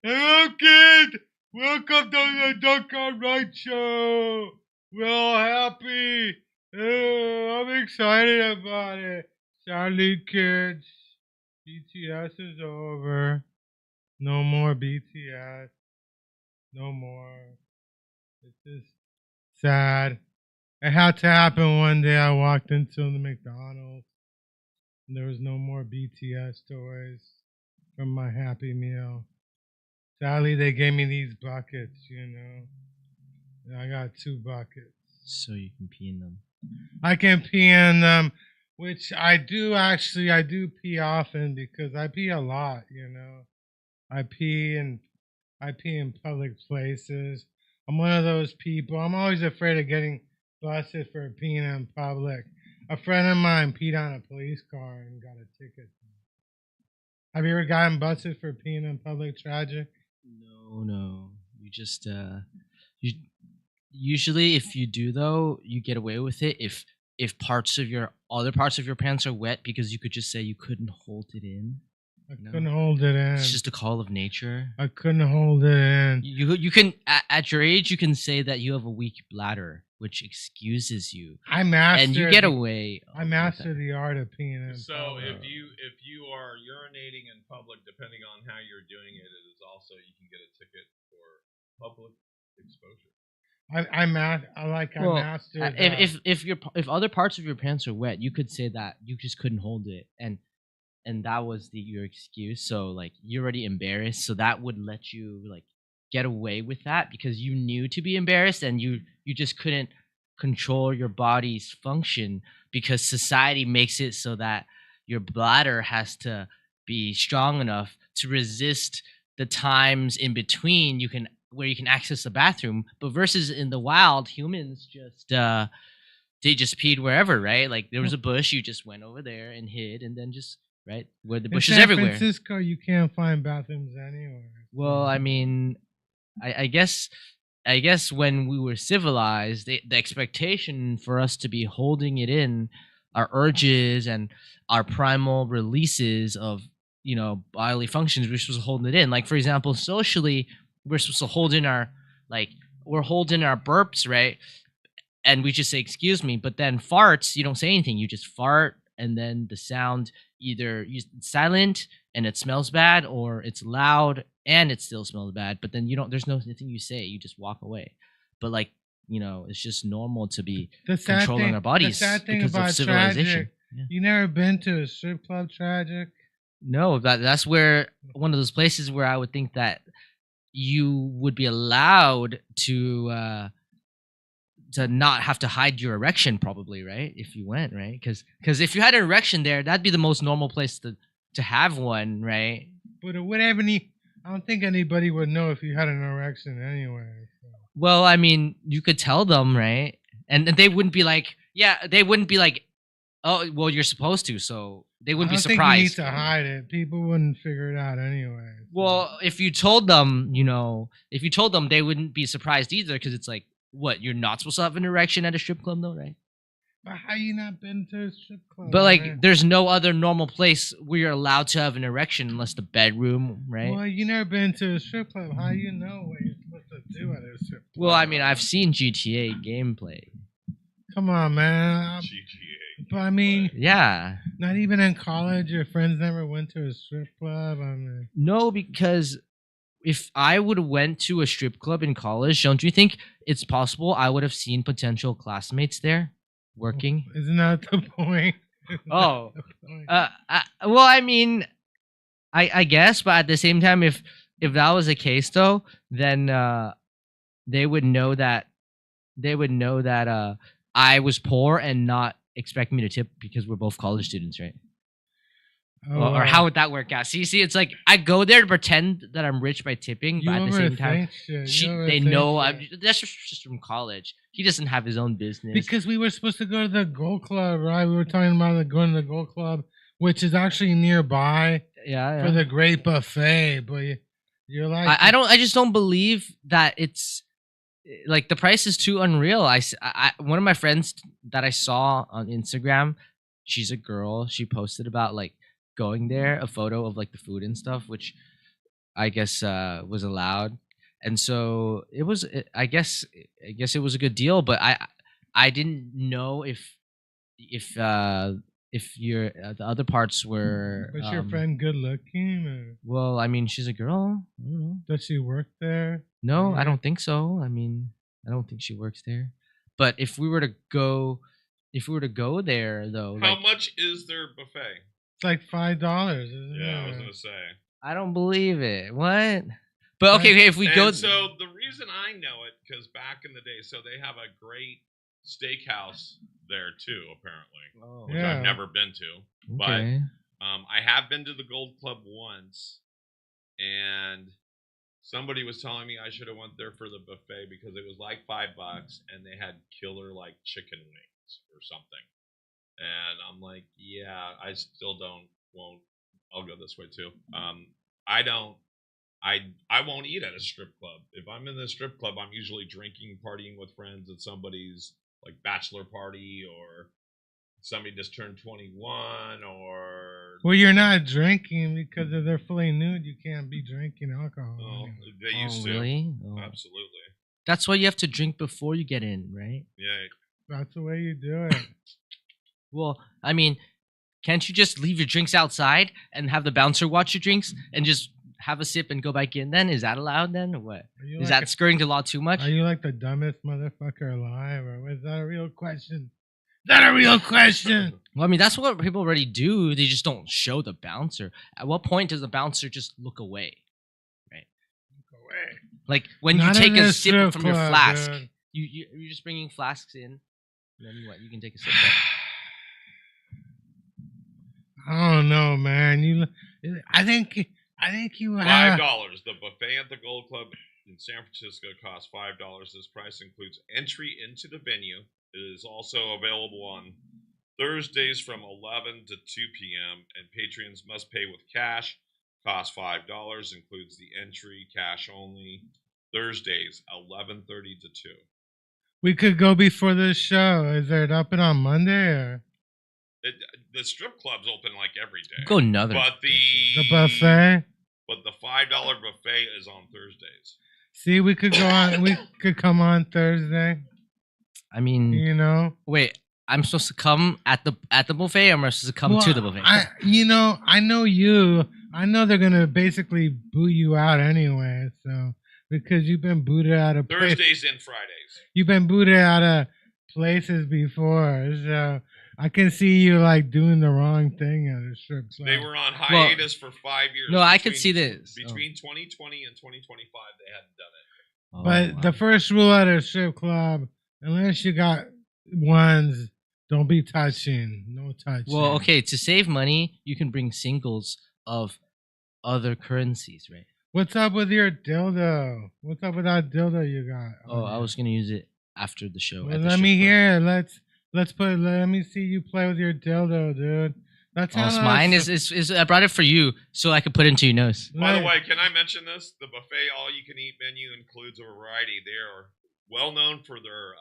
Hello, kid! Welcome to the Junkyard Rat show! We're all happy! I'm excited about it. Sadly, kids, BTS is over. No more BTS. No more. It's just sad. It had to happen one day. I walked into the McDonald's and there was no more BTS toys from my Happy Meal. Sadly, they gave me these buckets, And I got 2 buckets. So you can pee in them. I can pee in them, which I do pee often because I pee a lot, I pee in public places. I'm one of those people. I'm always afraid of getting busted for peeing in public. A friend of mine peed on a police car and got a ticket. Have you ever gotten busted for peeing in public? Tragic? No. You just usually if you do though, you get away with it if other parts of your pants are wet because you could just say you couldn't hold it in. I couldn't hold it in. It's just a call of nature. I couldn't hold it in. You can at your age you can say that you have a weak bladder, which excuses you. And you get away. I master the art of peeing in. So if you are urinating in public, depending on how you're doing it, it is also you can get a ticket for public exposure. I mastered. If other parts of your pants are wet, you could say that you just couldn't hold it, and that was your excuse. So like you're already embarrassed, so that would let you like get away with that because you knew to be embarrassed and you just couldn't control your body's function because society makes it so that your bladder has to be strong enough to resist the times in between where you can access the bathroom. But versus in the wild, humans just they just peed wherever, right? Like there was a bush, you just went over there and hid, and then just right where the bush is everywhere. In San Francisco, you can't find bathrooms anywhere. Well, I mean, I guess when we were civilized, the expectation for us to be holding it in, our urges and our primal releases of bodily functions, we're supposed to hold it in. Like for example, socially, we're supposed to hold in we're holding our burps, right? And we just say excuse me, but then farts, you don't say anything, you just fart, and then the sound either it's silent and it smells bad, or it's loud and it still smells bad, but then there's nothing you say, you just walk away. But like it's just normal to be controlling our bodies because of civilization. Tragic, you never been to a strip club? Tragic? No, that's where one of those places where I would think that you would be allowed to not have to hide your erection, probably, right? If you went, right? Because if you had an erection there, that'd be the most normal place to have one, right? But it would have I don't think anybody would know if you had an erection anyway. So. Well, I mean, you could tell them, right? And they wouldn't be like, oh, well, you're supposed to, so they wouldn't be surprised. I don't think you need to hide it. People wouldn't figure it out anyway. So. Well, if you told them, they wouldn't be surprised either, because it's like, what, you're not supposed to have an erection at a strip club, though, right? But how you not been to a strip club? But like, there's no other normal place where you're allowed to have an erection unless the bedroom, right? Well, you never been to a strip club. How you know what you're supposed to do at a strip club? Well, I mean, I've seen GTA gameplay. Come on, man. GTA. But I mean, yeah. Not even in college, your friends never went to a strip club. No, because if I would have went to a strip club in college, don't you think it's possible I would have seen potential classmates there working? Isn't that the point? Isn't that Oh, the point? well, I mean, I guess, but at the same time, if that was the case, though, then they would know that I was poor and not expect me to tip because we're both college students, right? Oh, Or how would that work out? See, it's like I go there to pretend that I'm rich by tipping, you but at the same time, overthink shit. You they overthink know shit. that's just from college. He doesn't have his own business. Because we were supposed to go to the Gold Club, right? We were talking about going to the Gold Club, which is actually nearby yeah. for the great buffet. But you're like, I just don't believe that it's like the price is too unreal. One of my friends that I saw on Instagram, she's a girl. She posted about like going there, a photo of like the food and stuff, which I guess was allowed, and so it was. I guess it was a good deal, but I didn't know if your the other parts were. was your friend good looking? Or Well, I mean, she's a girl. I don't know. does she work there? No, I Yeah. don't think so. I mean, I don't think she works there. But if we were to go there though, How like, much is their buffet? It's like $5, isn't it? Yeah, I was gonna say. I don't believe it. What? But okay, if we And go, so the reason I know it, because back in the day, so they have a great steakhouse there too, apparently, oh, which Yeah. I've never been to. okay. I have been to the Gold Club once, and somebody was telling me I should have went there for the buffet because it was like $5, and they had killer like chicken wings or something. And I'm like, yeah, I still won't. I'll go this way too. I don't. I won't eat at a strip club. If I'm in the strip club, I'm usually drinking, partying with friends at somebody's like bachelor party, or somebody just turned 21, or Well, you're not drinking because if they're fully nude, you can't be drinking alcohol. oh, anyway. they used Oh, to. really? Oh. Absolutely. That's why you have to drink before you get in, right? Yeah. That's the way you do it. Well, I mean, can't you just leave your drinks outside and have the bouncer watch your drinks and just have a sip and go back in? Then is that allowed? Then or what? Are you Is like that skirting the law too much? Are you like the dumbest motherfucker alive, or is that a real question? Is that a real question? Well, I mean, that's what people already do. They just don't show the bouncer. At what point does the bouncer just look away? Right? Like when Not you in take a this sip strip from your club, flask, dude. you're just bringing flasks in. And then what? You can take a sip. There. I don't know, man. I think you have. $5. The buffet at the Gold Club in San Francisco costs $5. This price includes entry into the venue. It is also available on Thursdays from 11 to 2 p.m. and patrons must pay with cash. Costs $5. Includes the entry, cash only. Thursdays 11:30 to 2. We could go before this show. Is it open on Monday or The strip club's open like every day. Go another. But the buffet? But the $5 buffet is on Thursdays. See, we could go on. We could come on Thursday. I mean, You know. wait. I'm supposed to come at the buffet, or am I supposed to come to the buffet? I know you. I know they're gonna basically boo you out anyway. So because you've been booted out of Thursdays and Fridays. you've been booted out of places before. So I can see you like doing the wrong thing at a strip club. They were on hiatus for 5 years. No, I could see this. Between 2020 and 2025, they hadn't done it. Oh, But wow. the first rule at a strip club, unless you got ones, don't be touching. No touching. Well, okay. To save money, you can bring singles of other currencies, right? What's up with your dildo? What's up with that dildo you got? Oh, I was gonna use it after the show. Well, at the let strip me club. hear. Let me see you play with your dildo, dude. That's Oh, it's mine. Is I brought it for you so I could put it into your nose. By the way, can I mention this? The buffet all-you-can-eat menu includes a variety. They are well known for their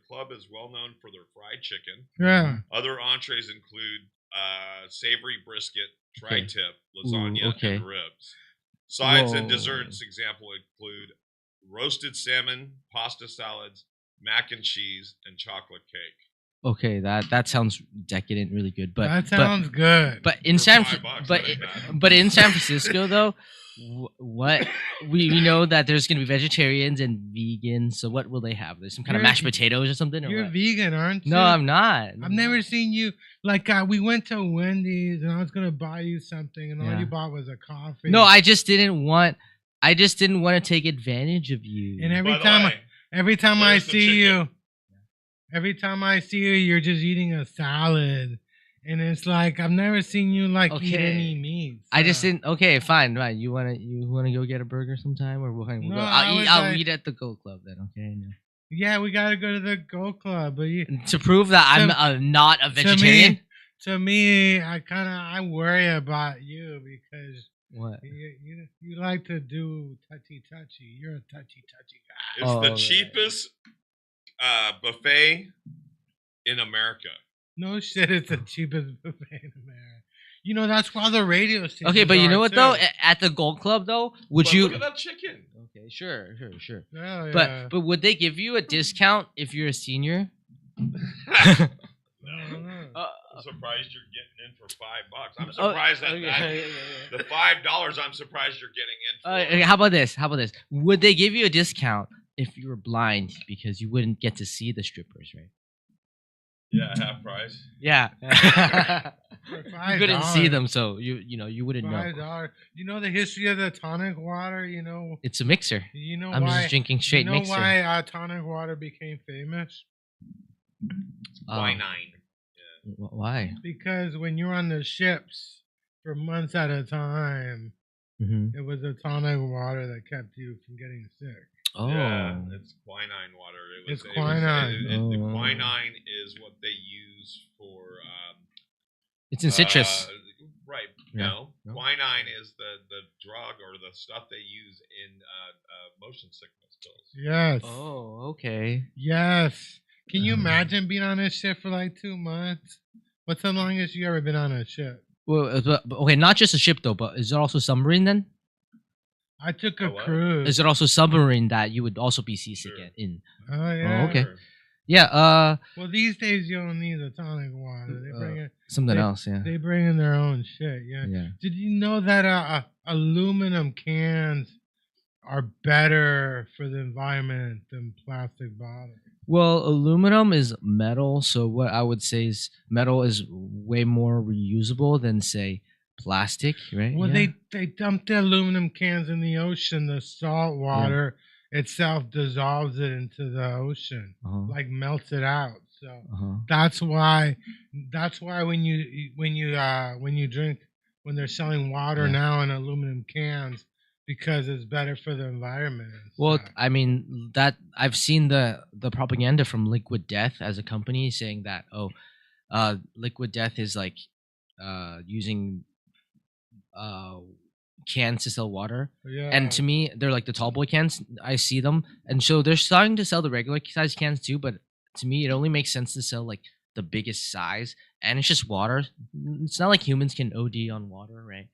club is well known for their fried chicken. Yeah. Other entrees include savory brisket, Okay. tri-tip, lasagna, okay. and ribs. Sides and Whoa. desserts, example, include roasted salmon, pasta salads, mac and cheese, and chocolate cake. Okay, that sounds decadent, really good. But that sounds good. But in For San $5, but that ain't bad. but in San Francisco though, What we know that there's gonna be vegetarians and vegans. So what will they have? There's some kind of You're- mashed potatoes or something. Or You're what? vegan, aren't you? No, I'm not. I've never seen you. Like, we went to Wendy's and I was gonna buy you something, and all Yeah. you bought was a coffee. No, I just didn't want. I just didn't want to take advantage of you. And By every the time, way, every time I where's the see you, chicken? every time I see you, you're just eating a salad, and it's like I've never seen you like eat Okay. any meat. I just so- didn't. Okay, fine. You wanna go get a burger sometime, or we'll No, go. I I'll was eat. I'll like- eat at the Gold Club then. Okay. No. Yeah, we gotta go to the Go Club, but you, To prove that I'm not a vegetarian. to me, I worry about you because What? you like to do touchy. You're a touchy guy. It's Oh, the right. cheapest buffet in America. No shit, it's the cheapest buffet in America. You know that's why the radio stations. Okay, but you know are, what too. though? At the Gold Club though, would But you? look at that chicken? Okay, sure. Oh, yeah. But would they give you a discount if you're a senior? I'm No. surprised you're getting in for $5. I'm Oh, surprised that, okay. the $5. I'm surprised you're getting in for. How about this? Would they give you a discount if you were blind because you wouldn't get to see the strippers, right? Yeah, half price. Yeah. For You couldn't see $5. them, so you wouldn't know. $5. You know the history of the tonic water. You know. It's a mixer. You know I'm why. just drinking straight you know mixer. why tonic water became famous? Quinine. Why? Because when you're on the ships for months at a time, Mm-hmm. it was the tonic water that kept you from getting sick. Oh. Yeah, it's quinine water. It's quinine. The Oh. quinine is what they use for. It's in citrus. Right. Yeah. No. No. Quinine is the drug or the stuff they use in motion sickness pills. Yes. Oh, okay. Yes. Can you imagine being on a ship for like 2 months? What's the longest you ever been on a ship? Well, but okay, not just a ship though, but is it also submarine then? I took a Oh, what? cruise. Is it also submarine that you would also be seasick Sure. in? Oh yeah. okay. Yeah. Well, these days you don't need the tonic water. They bring it. Something They- else. Yeah. They bring in their own shit. Yeah. Yeah. Did you know that aluminum cans are better for the environment than plastic bottles? Well, aluminum is metal, so what I would say is metal is way more reusable than say plastic, right? Well, Yeah. they dump the aluminum cans in the ocean. The salt water itself dissolves it into the ocean, Uh-huh. like melts it out. So Uh-huh. that's why when you drink, when they're selling water Yeah. now in aluminum cans, because it's better for the environment. and Well, stuff. I mean that I've seen the propaganda from Liquid Death as a company saying that Liquid Death is like using cans to sell water. yeah. And to me, they're like the tall boy cans. I see them, and so they're starting to sell the regular size cans too. But to me, it only makes sense to sell like the biggest size, and it's just water. It's not like humans can OD on water, right?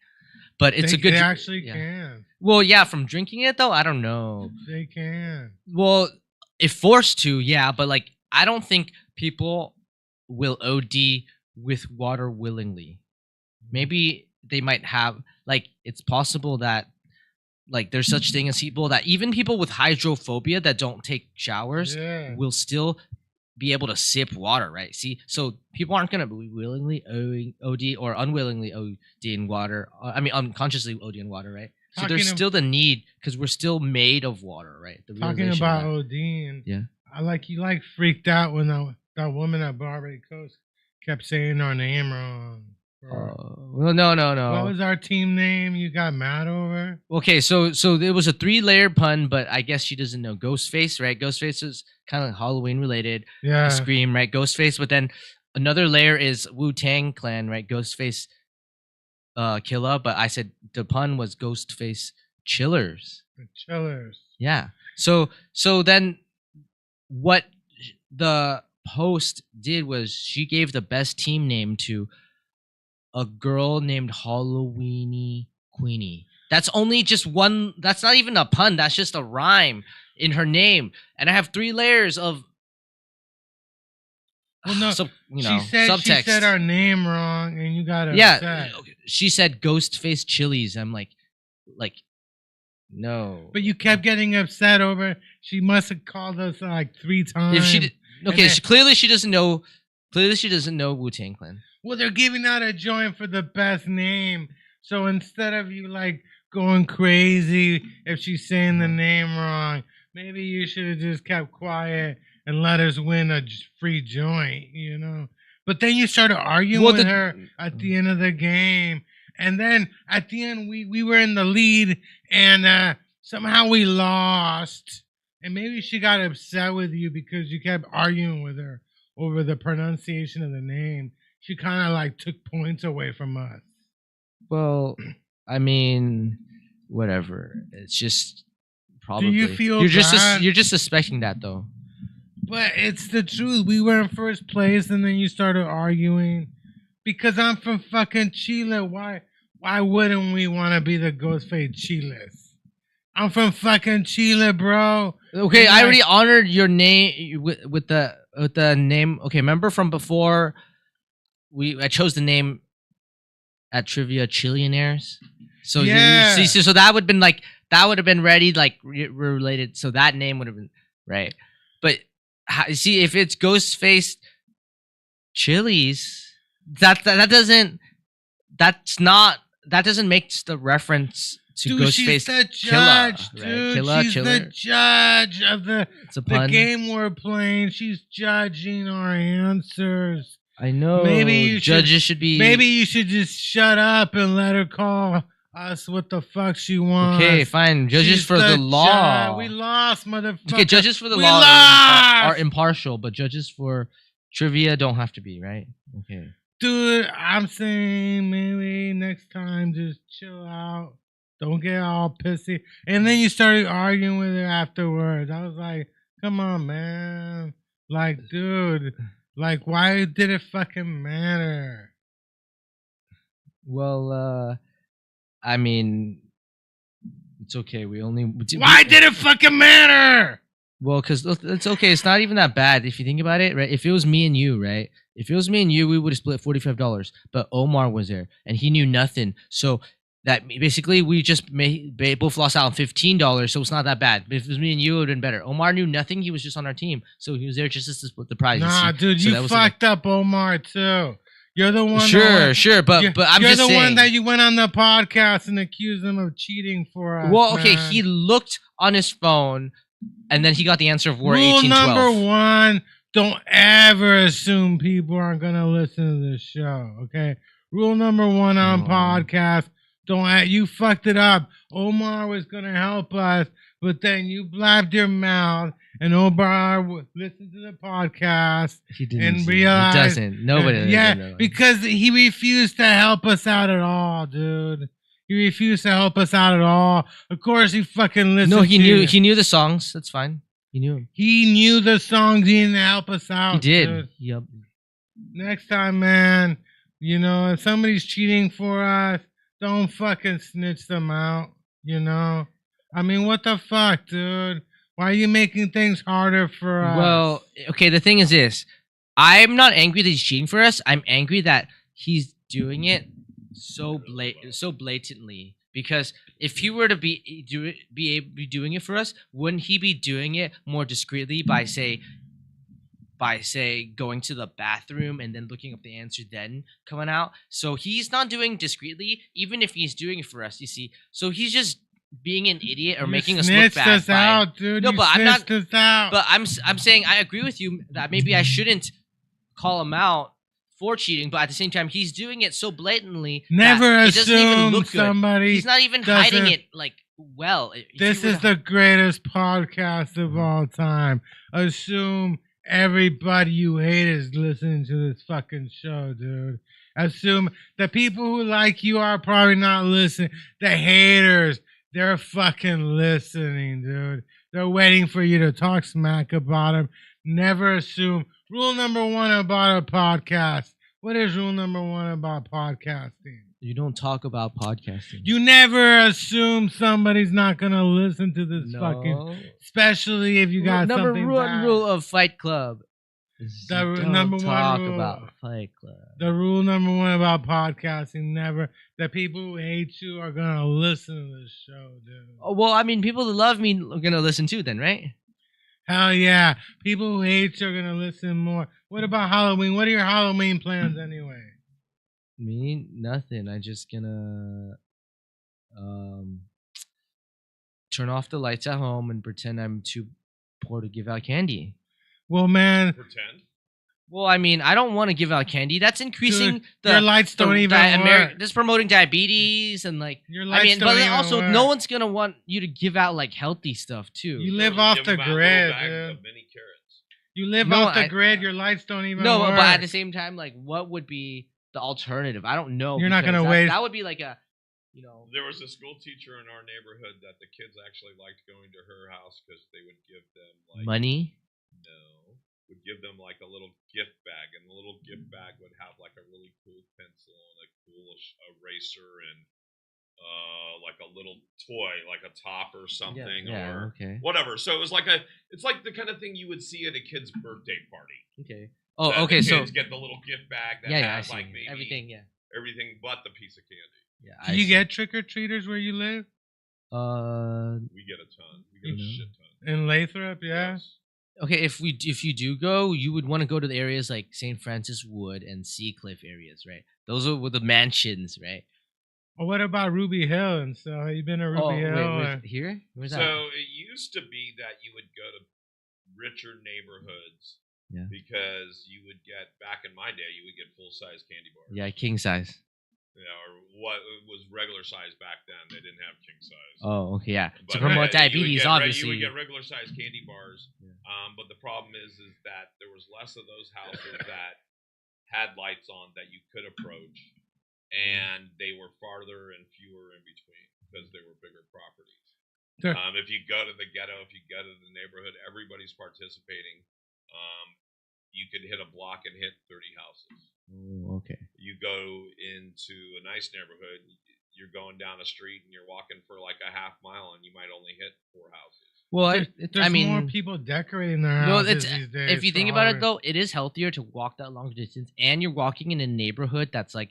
But it's they, a good. They actually yeah. can. Well, yeah, from drinking it though, I don't know. They can. Well, if forced to, yeah, but like I don't think people will OD with water willingly. Maybe they might have like it's possible that like there's such thing as people that even people with hydrophobia that don't take showers Yeah. will still be able to sip water, right? See, so people aren't gonna be willingly OD or unwillingly OD in water. I mean, unconsciously OD in water, right? So Talking there's of- still the need because we're still made of water, right? The Talking realization about of ODing, Yeah. you freaked out when that woman at Barbary Coast kept saying our name wrong. that. Well, no. What was our team name you got mad over? Okay, so there was a 3-layer pun, but I guess she doesn't know Ghostface, right? Ghostface is kind of Halloween related. Yeah. Scream, right? Ghostface, but then another layer is Wu-Tang Clan, right? Ghostface Killa, but I said the pun was Ghostface Chillers. The Chillers. Yeah. So then what the host did was she gave the best team name to a girl named Halloweeny Queenie. That's only just one. That's not even a pun. That's just a rhyme in her name. And I have 3 layers of. Well, no, subtext. she said our name wrong, and you got upset. Yeah, she said Ghostface Chilies. I'm like, No. But you kept getting upset over it. She must have called us like 3 times. If she did, okay, then- clearly she doesn't know. Clearly she doesn't know Wu-Tang Clan. Well, they're giving out a joint for the best name. So instead of you like going crazy if she's saying the name wrong, maybe you should have just kept quiet and let us win a free joint, you know? But then you started arguing with her at the end of the game. And then at the end, we were in the lead and somehow we lost. And maybe she got upset with you because you kept arguing with her over the pronunciation of the name. She kind of like took points away from us. Well, I mean, whatever. It's just probably. Do you feel you're bad? you're just suspecting that though. But it's the truth. We were in first place and then you started arguing. Because I'm from fucking Chile. Why wouldn't we want to be the Ghostface Chiles? I'm from fucking Chile, bro. Okay, And I already honored your name with the name. Okay, remember from before I chose the name at Trivia Chillionaires. So Yeah. so that would have been ready like related. So that name would have been right. But see if it's Ghostface Chili's, that doesn't make the reference to Dude, Ghostface she's the Killer, judge, right? dude. Killer, She's Chiller. the judge of the pun. game we're playing. She's judging our answers. I know. Maybe judges should be. Maybe you should just shut up and let her call us what the fuck she wants. Okay, fine. Judges She's for the law. We lost, motherfucker. Okay, judges for the We law lost! are impartial, but judges for trivia don't have to be, right? Okay. Dude, I'm saying maybe next time just chill out. Don't get all pissy. And then you started arguing with her afterwards. I was like, come on, man. Like, dude, like, why did it fucking matter? Well, I mean, it's okay. Why did it fucking matter? Well, because it's okay. It's not even that bad if you think about it, right? If it was me and you, right? If it was me and you, we would have split $45. But Omar was there, and he knew nothing. So that basically we just both lost out on $15. So it's not that bad. But if it was me and you, it would have been better. Omar knew nothing. He was just on our team, so he was there just to split the prize. Nah, dude, so you fucked up Omar too. You're the one. Sure, but I'm you're just saying. You're the one that you went on the podcast and accused him of cheating for us. Well, okay, man. he looked on his phone, and then he got the answer of war Rule 1812. number one: don't ever assume people aren't gonna listen to this show. Okay. Rule number one on podcast: don't. You fucked it up. Omar was gonna help us, but then you blabbed your mouth. And Omar listened to the podcast he didn't and realized... He doesn't. Nobody. Yeah, because he refused to help us out at all, dude. He refused to help us out at all. Of course, he fucking listened No, he to knew. you. He knew the songs. That's fine. He knew them. He knew the songs. He didn't help us out. He did. Dude. Yep. Next time, man, you know, if somebody's cheating for us, don't fucking snitch them out, you know? I mean, what the fuck, dude? Why are you making things harder for us? Well, okay, the thing is this. I'm not angry that he's cheating for us. I'm angry that he's doing it so blatantly. Because if he were to be doing it for us, wouldn't he be doing it more discreetly by say going to the bathroom and then looking up the answer, then coming out? So he's not doing discreetly, even if he's doing it for us. You see, so he's just being an idiot or making us look bad. Us out, dude. No, but I'm not. Us out. But I'm saying I agree with you that maybe I shouldn't call him out for cheating, but at the same time he's doing it so blatantly. Never that it doesn't even assume look good. somebody. He's not even hiding it like well. This is the greatest podcast of all time. Assume everybody you hate is listening to this fucking show, dude. Assume the people who like you are probably not listening. The haters. They're fucking listening, dude. They're waiting for you to talk smack about them. Never assume. Rule number one about a podcast. What is rule number one about podcasting? You don't talk about podcasting. You never assume somebody's not going to listen to this fucking... Especially if you got something bad. Rule of Fight Club. The Don't number one talk rule. about Fight Club. The rule number one about podcasting: never. The people who hate you are gonna listen to the show, dude. Oh, well, I mean, people that love me are gonna listen too, then, right? Hell yeah! People who hate you are gonna listen more. What about Halloween? What are your Halloween plans anyway? Me, nothing. I just gonna turn off the lights at home and pretend I'm too poor to give out candy. Well, man, Pretend. Well, I mean, I don't want to give out candy. That's increasing dude, your lights don't even work. That's promoting diabetes and like. Your I lights mean, don't but even also work. no one's gonna want you to give out like healthy stuff too. You live Sure, off give the them out little grid, bags dude. of mini carrots. You live No, off the I- grid. Your lights don't even No, work. but at the same time, like, what would be the alternative? I don't know. You're not because gonna waste- That would be like a, you know. There was a school teacher in our neighborhood that the kids actually liked going to her house because they would give them like Money. No, would give them like a little gift bag, and the little gift bag would have like a really cool pencil and a cool eraser and like a little toy, like a top or something, Yeah, or okay. whatever. So it was like it's like the kind of thing you would see at a kid's birthday party. Okay. Oh, That okay. The So kids get the little gift bag that yeah, I has see. like maybe Everything. Yeah. everything but the piece of candy. Yeah. Do you get trick or treaters where you live? We get a ton. We get a Mhm. shit ton. In Lathrop, yeah. Yes. Okay, if you do go, you would want to go to the areas like St. Francis Wood and Seacliff areas, right? Those are with the mansions, right? Or what about Ruby Hill and so? Have you been to Ruby Hill? wait, here? Where's that? So it used to be that you would go to richer neighborhoods Yeah. because you would get, back in my day, you would get full size candy bars. Yeah, king size. You know, or what was regular size back then. They didn't have king size. Oh, okay, yeah. But, To promote you would diabetes, get obviously. You would get regular size candy bars. Yeah. But the problem is that there was less of those houses that had lights on that you could approach, and they were farther and fewer in between because they were bigger properties. Sure. If you go to the ghetto, if you go to the neighborhood, everybody's participating. You could hit a block and hit 30 houses. Oh, okay. You go into a nice neighborhood, you're going down a street and you're walking for like a half mile, and you might only hit 4 houses. Well, There's I mean, more people decorating their no, houses it's these days. if you for think about it Halloween. though, it is healthier to walk that long distance, and you're walking in a neighborhood that's like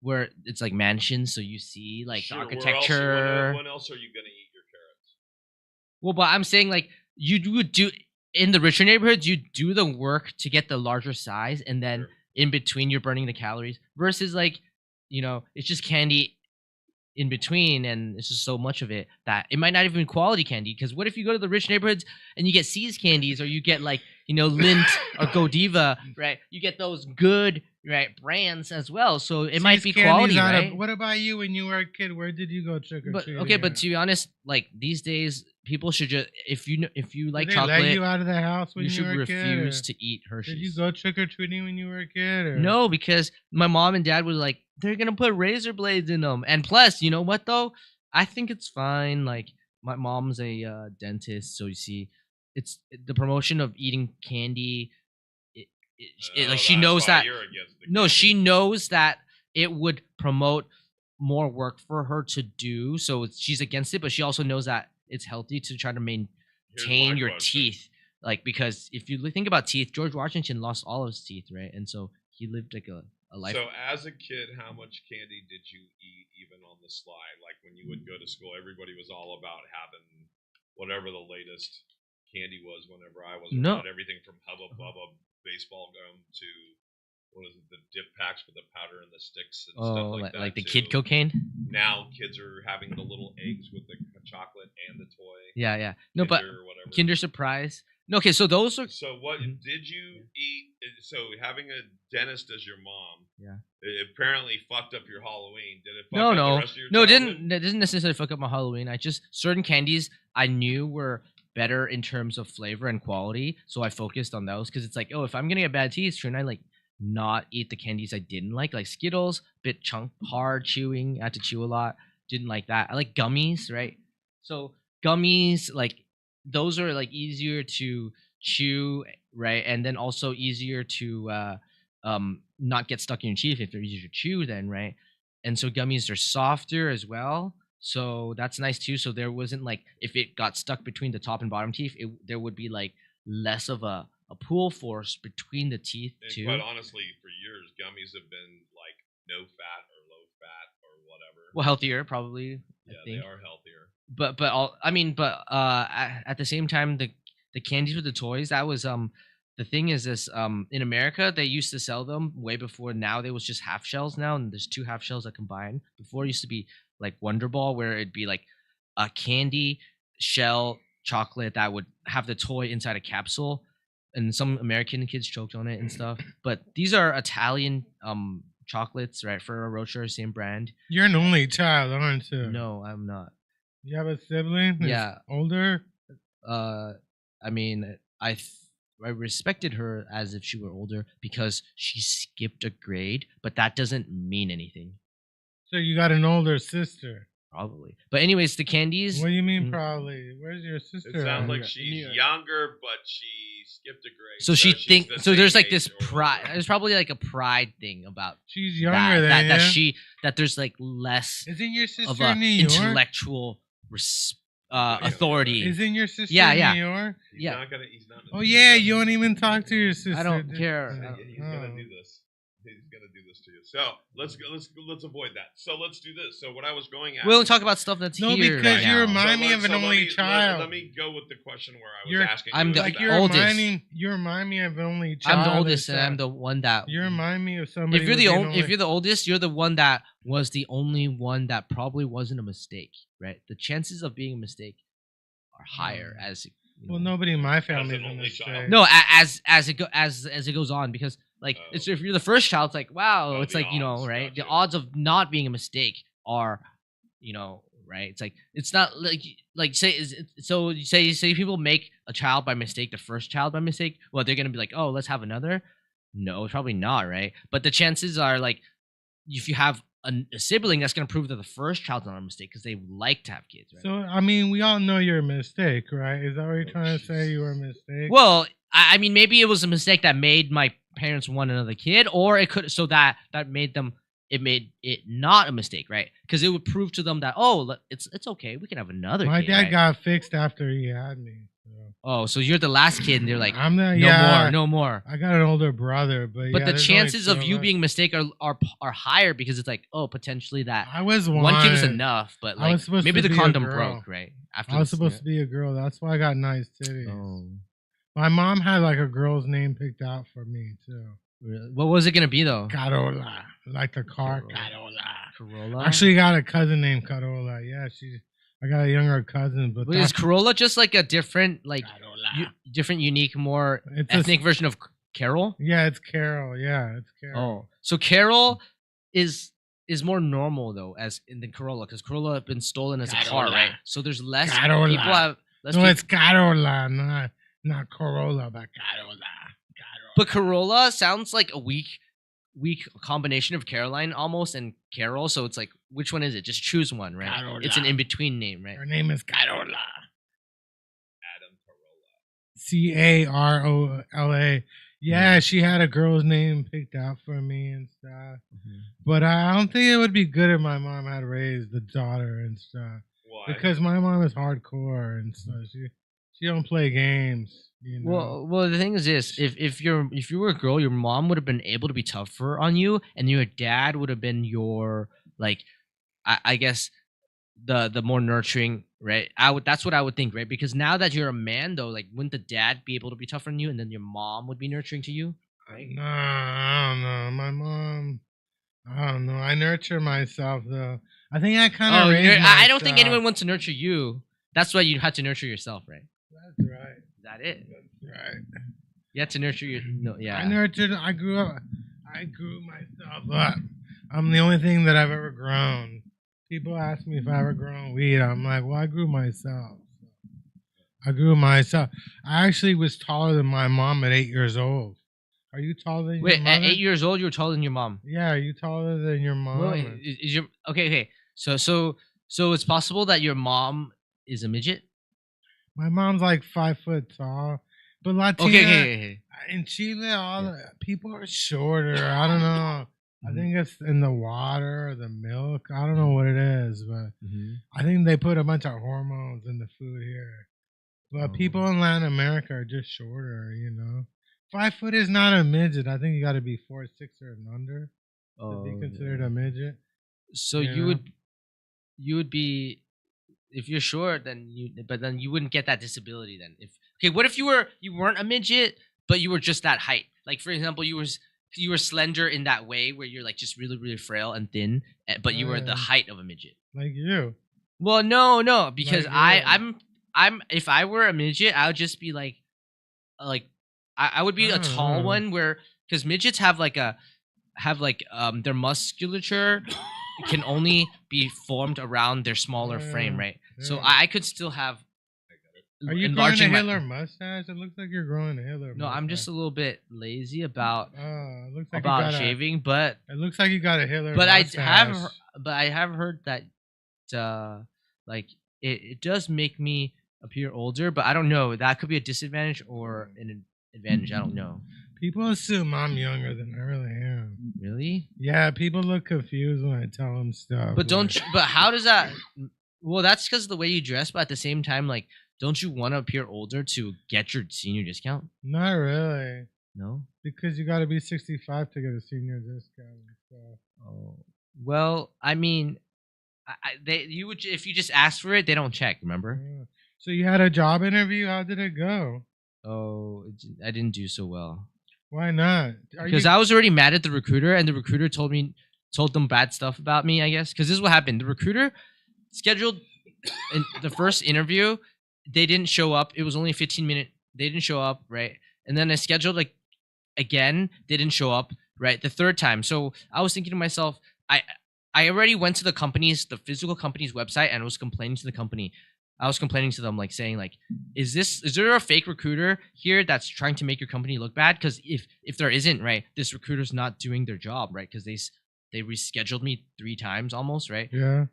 where it's like mansions, so you see like Sure, the where else- architecture. When else are you going to eat your carrots? Well, but I'm saying like you would do in the richer neighborhoods, you do the work to get the larger size, and then Sure. in between you're burning the calories. Versus like, it's just candy in between, and it's just so much of it that it might not even be quality candy. Because what if you go to the rich neighborhoods and you get C's candies, or you get like Lint or Godiva, right? You get those good brands as well, so it might be These candies quality, out of- right? what about you when you were a kid? Where did you go trick or But treating? okay, but to be honest, like these days, people should just if you like did they let chocolate, you out of the house when you you, should were a kid? refuse or to eat Hershey's. Did you go trick or treating when you were a kid? Or? No, because my mom and dad were like, they're gonna put razor blades in them, and plus, you know what though? I think it's fine. Like my mom's a dentist, so you see, it's the promotion of eating candy. Like she That's knows why that. you're against the No, candy. she knows that it would promote more work for her to do, so she's against it. But she also knows that it's healthy to try to maintain Here's my your question. teeth. Like because if you think about teeth, George Washington lost all of his teeth, right? And so he lived like a life. So as a kid, how much candy did you eat even on the sly? Like when you would go to school, everybody was all about having whatever the latest candy was whenever I was No. around. Everything from Hubba Bubba baseball gum to what is it, the dip packs with the powder and the sticks and stuff like that. like the too. kid cocaine. Now kids are having the little eggs with the chocolate and the toy. Yeah. No, but Kinder or whatever. Kinder Surprise. No, okay, so those are. So what Mhm. did you eat? So having a dentist as your mom, Yeah. it apparently fucked up your Halloween. Did it fuck No, up no, the rest of your no. It childhood? didn't necessarily fuck up my Halloween. I just certain candies I knew were better in terms of flavor and quality, so I focused on those because it's like, oh, if I'm gonna get bad teeth, shouldn't I like not eat the candies I didn't like Skittles, bit hard chewing. I had to chew a lot. Didn't like that. I like gummies, right? So gummies, like those are like easier to chew, right? And then also easier to not get stuck in your teeth if they're easier to chew then, right? And so gummies are softer as well. So that's nice too. So there wasn't like if it got stuck between the top and bottom teeth, there would be like less of a pull force between the teeth And too. quite honestly, for years, gummies have been like no fat or low fat or whatever. Well, healthier probably. Yeah, I think. they are healthier. But at the same time, the candies with the toys, that was the thing is this in America they used to sell them way before. Now they was just half shells now, and there's 2 half shells that combine. Before it used to be like Wonder Ball, where it'd be like a candy shell chocolate that would have the toy inside a capsule, and some American kids choked on it and stuff. But these are Italian chocolates, right? Ferrero Rocher, same brand. You're an only child, aren't you? No, I'm not. You have a sibling? That's Yeah. older? I mean, I respected her as if she were older because she skipped a grade, but that doesn't mean anything. So you got an older sister? Probably. But anyways, the candies. What do you mean probably? Where's your sister? It sounds like Yeah. she's Yeah. younger, but she skipped a grade. So she she's think the so. There's same like this age or pride. older. There's probably like a pride thing about She's younger than you. that there's like less Isn't your sister of a in New York? intellectual authority. Isn't your sister Yeah, in yeah. New York? He's Yeah. not gonna. He's not. Oh yeah, you don't even talk to your sister. I don't do- care. He's gonna do this. He's gonna do this to you. So let's go. Let's avoid that. So let's do this. So what I was going at. We only talk about stuff that's No, here. because right you now. remind me of an let only me- child. Let me go with the question where I was You're- asking. I'm you the about Like that. oldest. you remind me of an only child. I'm the and oldest, and stuff. I'm the one that. You remind me of somebody. If you're who's the only. if you're the oldest, you're the one that was the only one that probably wasn't a mistake, right? The chances of being a mistake are higher as you know. Well, nobody in my family an is a only mistake. child. No, as it goes on, because like Oh. it's if you're the first child, it's like wow, Oh, it's the like odds, right. The gotcha. odds of not being a mistake are, right. It's like it's not like say people make a child by mistake, the first child by mistake. Well, they're gonna be like, oh, let's have another. No, probably not, right? But the chances are like if you have a sibling, that's gonna prove that the first child's not a mistake because they like to have kids, right? So I mean, we all know you're a mistake, right? Is that what you're Oh, trying to say? Jesus. You were a mistake. Well, I mean, maybe it was a mistake that made my parents want another kid, or it could that made it not a mistake, right? Because it would prove to them that it's okay, we can have another. My kid, dad right? got fixed after he had me. So. Oh, so you're the last kid, and they're like, I'm the no more. I got an older brother, but But yeah, the there's only chances two of you us. being a mistake are higher because it's like, oh, potentially that I was one kid was wanted. enough, but I like was supposed maybe to the be a condom girl. broke, right? After I was this, supposed to be a girl. That's why I got nice titties. Oh, My mom had like a girl's name picked out for me too. really? What was it gonna be though? Carola, like the car Carola. Carola. Corolla. Actually, got a cousin named Carola. Yeah, I got a younger cousin, but Wait, is Corolla just like a different, like Carola. different, unique, more It's a- ethnic version of Carol? Yeah, it's Carol. Yeah, it's Carol. Oh, so Carol is more normal though, as in the Corolla, because Corolla have been stolen as a car, Carola. right? So there's less Carola. people have less. No, peop- it's Carola, not Corolla, but Carola. Carola. but Corolla sounds like a weak combination of Caroline almost and Carol. So it's like, which one is it? Just choose one, right? Carola. It's an in between name, right? Her name is Carola. Adam Carola. Yeah, she had a girl's name picked out for me and stuff. But I don't think it would be good if my mom had raised the daughter and stuff. Why? Because my mom is hardcore and stuff. She don't play games. You know? Well, the thing is this: if you were a girl, your mom would have been able to be tougher on you, and your dad would have been your like, I guess, the more nurturing, right? That's what I would think, right? Because now that you're a man, though, like, wouldn't the dad be able to be tougher on you, and then your mom would be nurturing to you? Right? No, I don't know. My mom, I don't know. I nurture myself though. I think I kind of. I don't think anyone wants to nurture you. That's why you had to nurture yourself, right? That's right. Is that it? That's right. You had to nurture your. No, yeah. I grew myself up. I'm the only thing that I've ever grown. People ask me if I ever grown weed. I'm like, well, I grew myself. I actually was taller than my mom at 8 years old. Are you taller than Wait, your mother? at 8 years old, you were taller than your mom. Yeah, are you taller than your mom? Wait, is your okay? So it's possible that your mom is a midget. My mom's like 5 foot tall, but Latina Okay. in Chile, all the people are shorter. I don't know. I think it's in the water or the milk. I don't know what it is, but I think they put a bunch of hormones in the food here. But people in Latin America are just shorter, you know. 5 foot is not a midget. I think you got to be 4'6" or under to be Oh, considered yeah. a midget. So you you know? would be, if you're short, then you wouldn't get that disability then. Okay, what if you weren't a midget, but you were just that height? Like for example, you were slender in that way where you're like just really really frail and thin, but you were the height of a midget. Like you. Well, no, because Like I'm if I were a midget, I would just be like I would be a tall one where, because midgets have their musculature can only be formed around their smaller frame, right? So yeah. I could still have. Are you growing a Hitler mustache? It looks like you're growing a Hitler mustache. No, I'm just a little bit lazy about it looks like about shaving, but it looks like you got a Hitler but mustache. I have heard that like it does make me appear older, but I don't know. That could be a disadvantage or an advantage. I don't know. People assume I'm younger than I really am. Really? Yeah, people look confused when I tell them stuff. But but how does that? Well, that's because of the way you dress. But at the same time, like, don't you want to appear older to get your senior discount? Not really. No. Because you got to be 65 to get a senior discount. So. Oh. Well, I mean, you would, if you just ask for it, they don't check. Remember? Yeah. So you had a job interview. How did it go? Oh, I didn't do so well. Why not? Because I was already mad at the recruiter, and the recruiter told them bad stuff about me, I guess. Because this is what happened. The recruiter scheduled in the first interview. They didn't show up. It was only a 15-minute. They didn't show up, right? And then I scheduled again. They didn't show up, right? The third time. So I was thinking to myself, I already went to the physical company's website, and was complaining to the company. I was complaining to them, like saying, like, is there a fake recruiter here that's trying to make your company look bad? Because if there isn't, right, this recruiter's not doing their job, right? Because they rescheduled me 3 times almost, right? Yeah.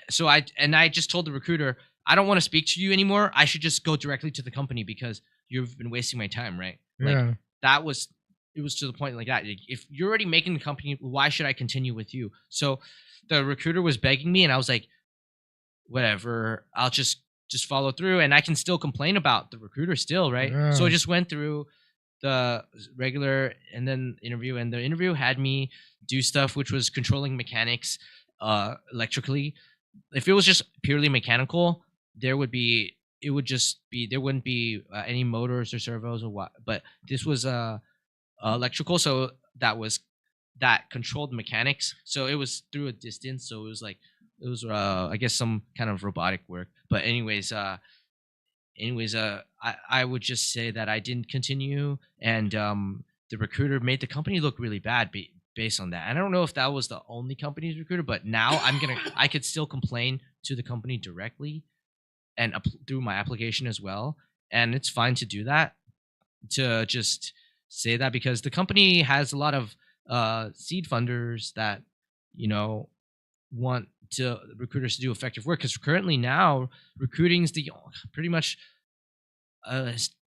So I just told the recruiter, I don't want to speak to you anymore. I should just go directly to the company because you've been wasting my time, right? Yeah. Like, it was to the point like that. If you're already making the company, why should I continue with you? So the recruiter was begging me, and I was like, whatever, I'll just follow through, and I can still complain about the recruiter still, right? Yeah. So I just went through the regular and then interview, and the interview had me do stuff which was controlling mechanics electrically. If it was just purely mechanical, there wouldn't be any motors or servos or what. But this was electrical, so that controlled mechanics. So it was through a distance, so it was I guess some kind of robotic work. But anyways, I would just say that I didn't continue, and the recruiter made the company look really bad based on that. And I don't know if that was the only company's recruiter, but now I could still complain to the company directly and through my application as well. And it's fine to do that, to just say that, because the company has a lot of seed funders that, want recruiters to do effective work. Because currently now recruiting is pretty much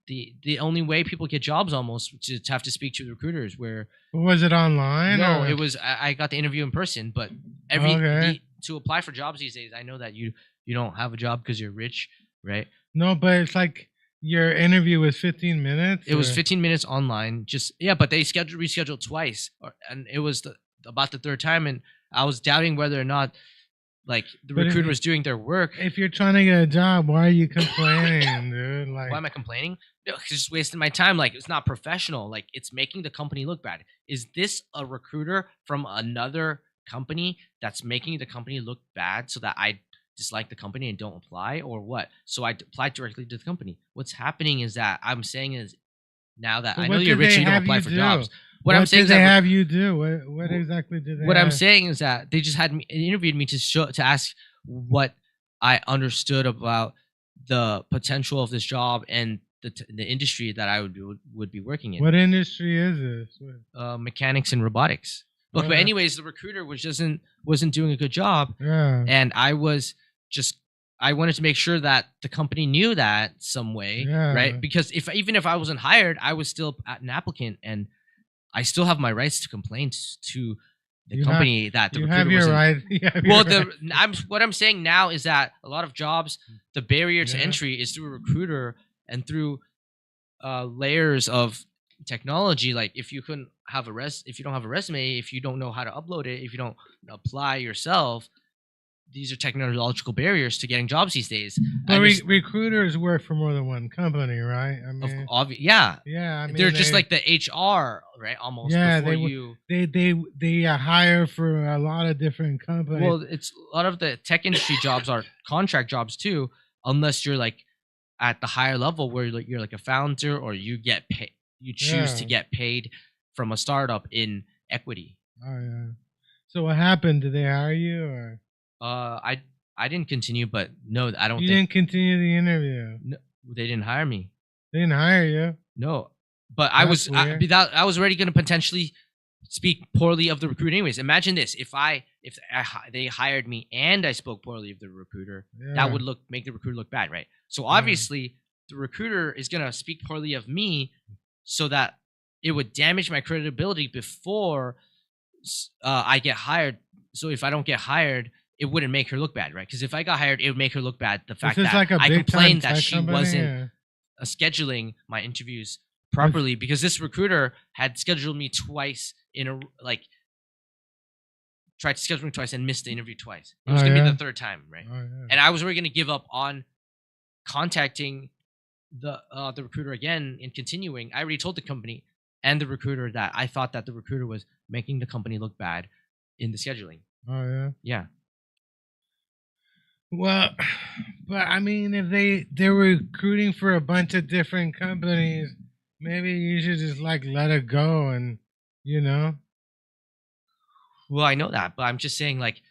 the only way people get jobs, almost, to have to speak to recruiters. Where was it online? No, it was. I got the interview in person, but to apply for jobs these days, I know that you don't have a job because you're rich, right? No, but it's like your interview was 15 minutes. It was 15 minutes online. But they rescheduled twice, and it was about the third time, and I was doubting whether or not, like, the recruiter was doing their work. If you're trying to get a job, why are you complaining, dude? Like, why am I complaining? No, it's just wasting my time. Like, it's not professional. Like, it's making the company look bad. Is this a recruiter from another company that's making the company look bad so that I dislike the company and don't apply, or what? So I applied directly to the company. What's happening is that I'm saying is, now that I know you're rich, you don't apply for jobs. What I'm saying is, they have you do? What exactly did they? What I'm saying is that they just interviewed me to ask what I understood about the potential of this job and the industry that I would be working in. What industry is this? Mechanics and robotics. Look, but anyways, the recruiter wasn't doing a good job. Yeah. And I wanted to make sure that the company knew that some way, right? Because even if I wasn't hired, I was still an applicant, and I still have my rights to complain to the company that the recruiter wasn't. What I'm saying now is that a lot of jobs, the barrier to entry is through a recruiter and through layers of technology, like if you couldn't have if you don't have a resume, if you don't know how to upload it, if you don't apply yourself, these are technological barriers to getting jobs these days. But recruiters work for more than one company, right? I mean, yeah, I mean, they're just like the HR, right? Almost. Yeah, before they hire for a lot of different companies. Well, it's a lot of the tech industry jobs are contract jobs too, unless you're like at the higher level where you're like a founder or you get paid, you choose to get paid from a startup in equity. Oh yeah. So what happened? Did they hire you or? I didn't continue, but no, I don't. You didn't continue the interview. No, they didn't hire me. They didn't hire you. No, but I was already going to potentially speak poorly of the recruiter anyways. Imagine this: if they hired me and I spoke poorly of the recruiter, that would make the recruiter look bad, right? So obviously, the recruiter is going to speak poorly of me, so that it would damage my credibility before I get hired. So if I don't get hired, it wouldn't make her look bad, right? Because if I got hired, it would make her look bad. The fact that I complained that she wasn't scheduling my interviews properly, because this recruiter had scheduled me twice tried to schedule me twice and missed the interview twice. It was gonna be the third time, right? And I was already gonna give up on contacting the recruiter again and continuing. I already told the company and the recruiter that I thought that the recruiter was making the company look bad in the scheduling. Oh yeah. Yeah. Well, but I mean, if they're recruiting for a bunch of different companies, maybe you should just like let it go, and you know. Well, I know that, but I'm just saying, like,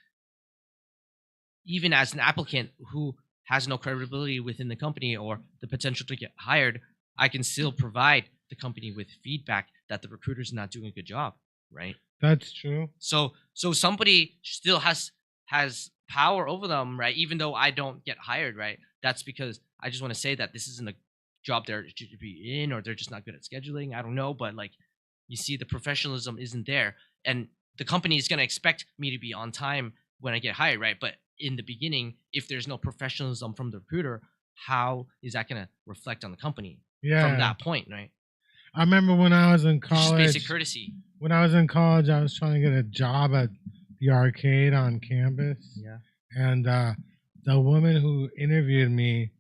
even as an applicant who has no credibility within the company or the potential to get hired, I can still provide the company with feedback that the recruiter's not doing a good job, right? That's true. So somebody still has power over them, right? Even though I don't get hired, right? That's because I just want to say that this isn't a job they're to be in, or they're just not good at scheduling. I don't know, but like, you see, the professionalism isn't there, and the company is going to expect me to be on time when I get hired, right? But in the beginning, if there's no professionalism from the recruiter, how is that going to reflect on the company? Yeah. From that point, right? I remember when I was in college. Just basic courtesy. When I was in college, I was trying to get a job at the arcade on campus. Yeah. And the woman who interviewed me,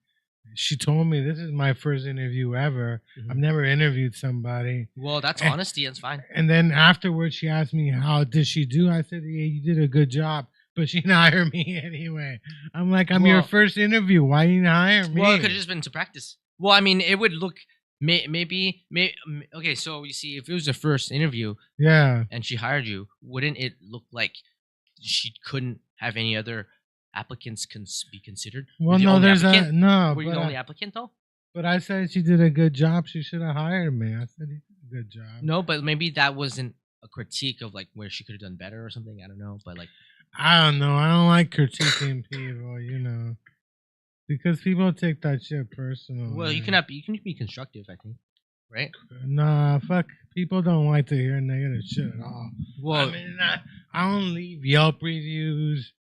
she told me this is my first interview ever. I've never interviewed somebody. Well, that's honesty. That's fine. And then afterwards, she asked me, how did she do? I said, yeah, you did a good job. But she didn't hire me anyway. I'm like, I'm your first interview. Why didn't you hire me? Well, it could have just been to practice. Well, I mean, it would look maybe. Okay, so you see, if it was the first interview, and she hired you, wouldn't it look like she couldn't have any other applicants be considered? Well, no, there's no. Were you the only applicant though? But I said she did a good job. She should have hired me. I said you did a good job. No, but maybe that wasn't a critique of like where she could have done better or something. I don't know, but like, I don't know. I don't like critiquing people, you know, because people take that shit personal. Well, you can be constructive, I think, right? Nah, fuck. People don't like to hear negative shit at all. Well, I mean, I don't leave Yelp reviews.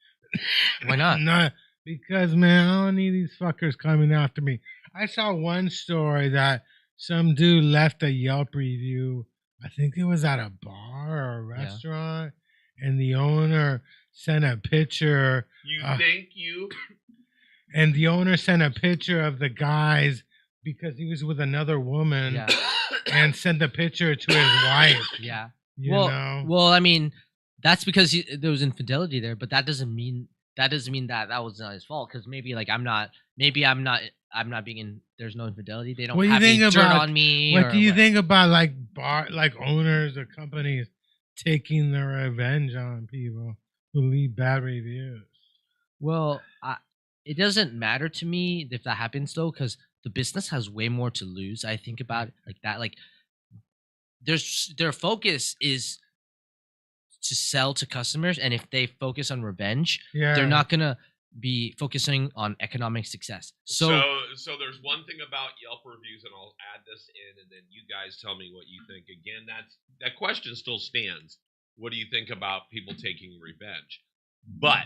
Why not? Nah, because man, I don't need these fuckers coming after me. I saw one story that some dude left a Yelp review. I think it was at a bar or a restaurant, and the owner sent a picture. And the owner sent a picture of the guys because he was with another woman, and sent the picture to his wife. Yeah. You know? Well, I mean, that's because there was infidelity there, but that doesn't mean that was not his fault. Because maybe like I'm not being in. There's no infidelity. They don't have any dirt on me. What do you think about like owners or companies taking their revenge on people who leave bad reviews? Well, it doesn't matter to me if that happens though, because the business has way more to lose. I think about it like that. Like, their focus is to sell to customers, and if they focus on revenge, they're not gonna be focusing on economic success. So there's one thing about Yelp reviews, and I'll add this in, and then you guys tell me what you think. Again, that question still stands. What do you think about people taking revenge? But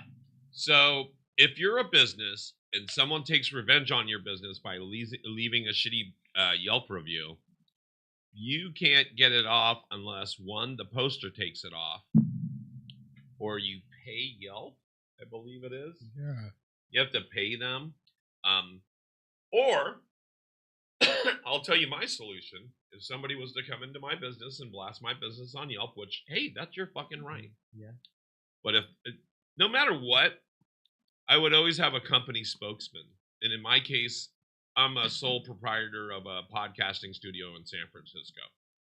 so if you're a business and someone takes revenge on your business by leaving a shitty Yelp review, you can't get it off unless one, the poster takes it off, or you pay Yelp, I believe it is. Yeah. You have to pay them. Or I'll tell you my solution. If somebody was to come into my business and blast my business on Yelp, which, hey, that's your fucking right. Yeah. But if no matter what, I would always have a company spokesman. And in my case, I'm a sole proprietor of a podcasting studio in San Francisco.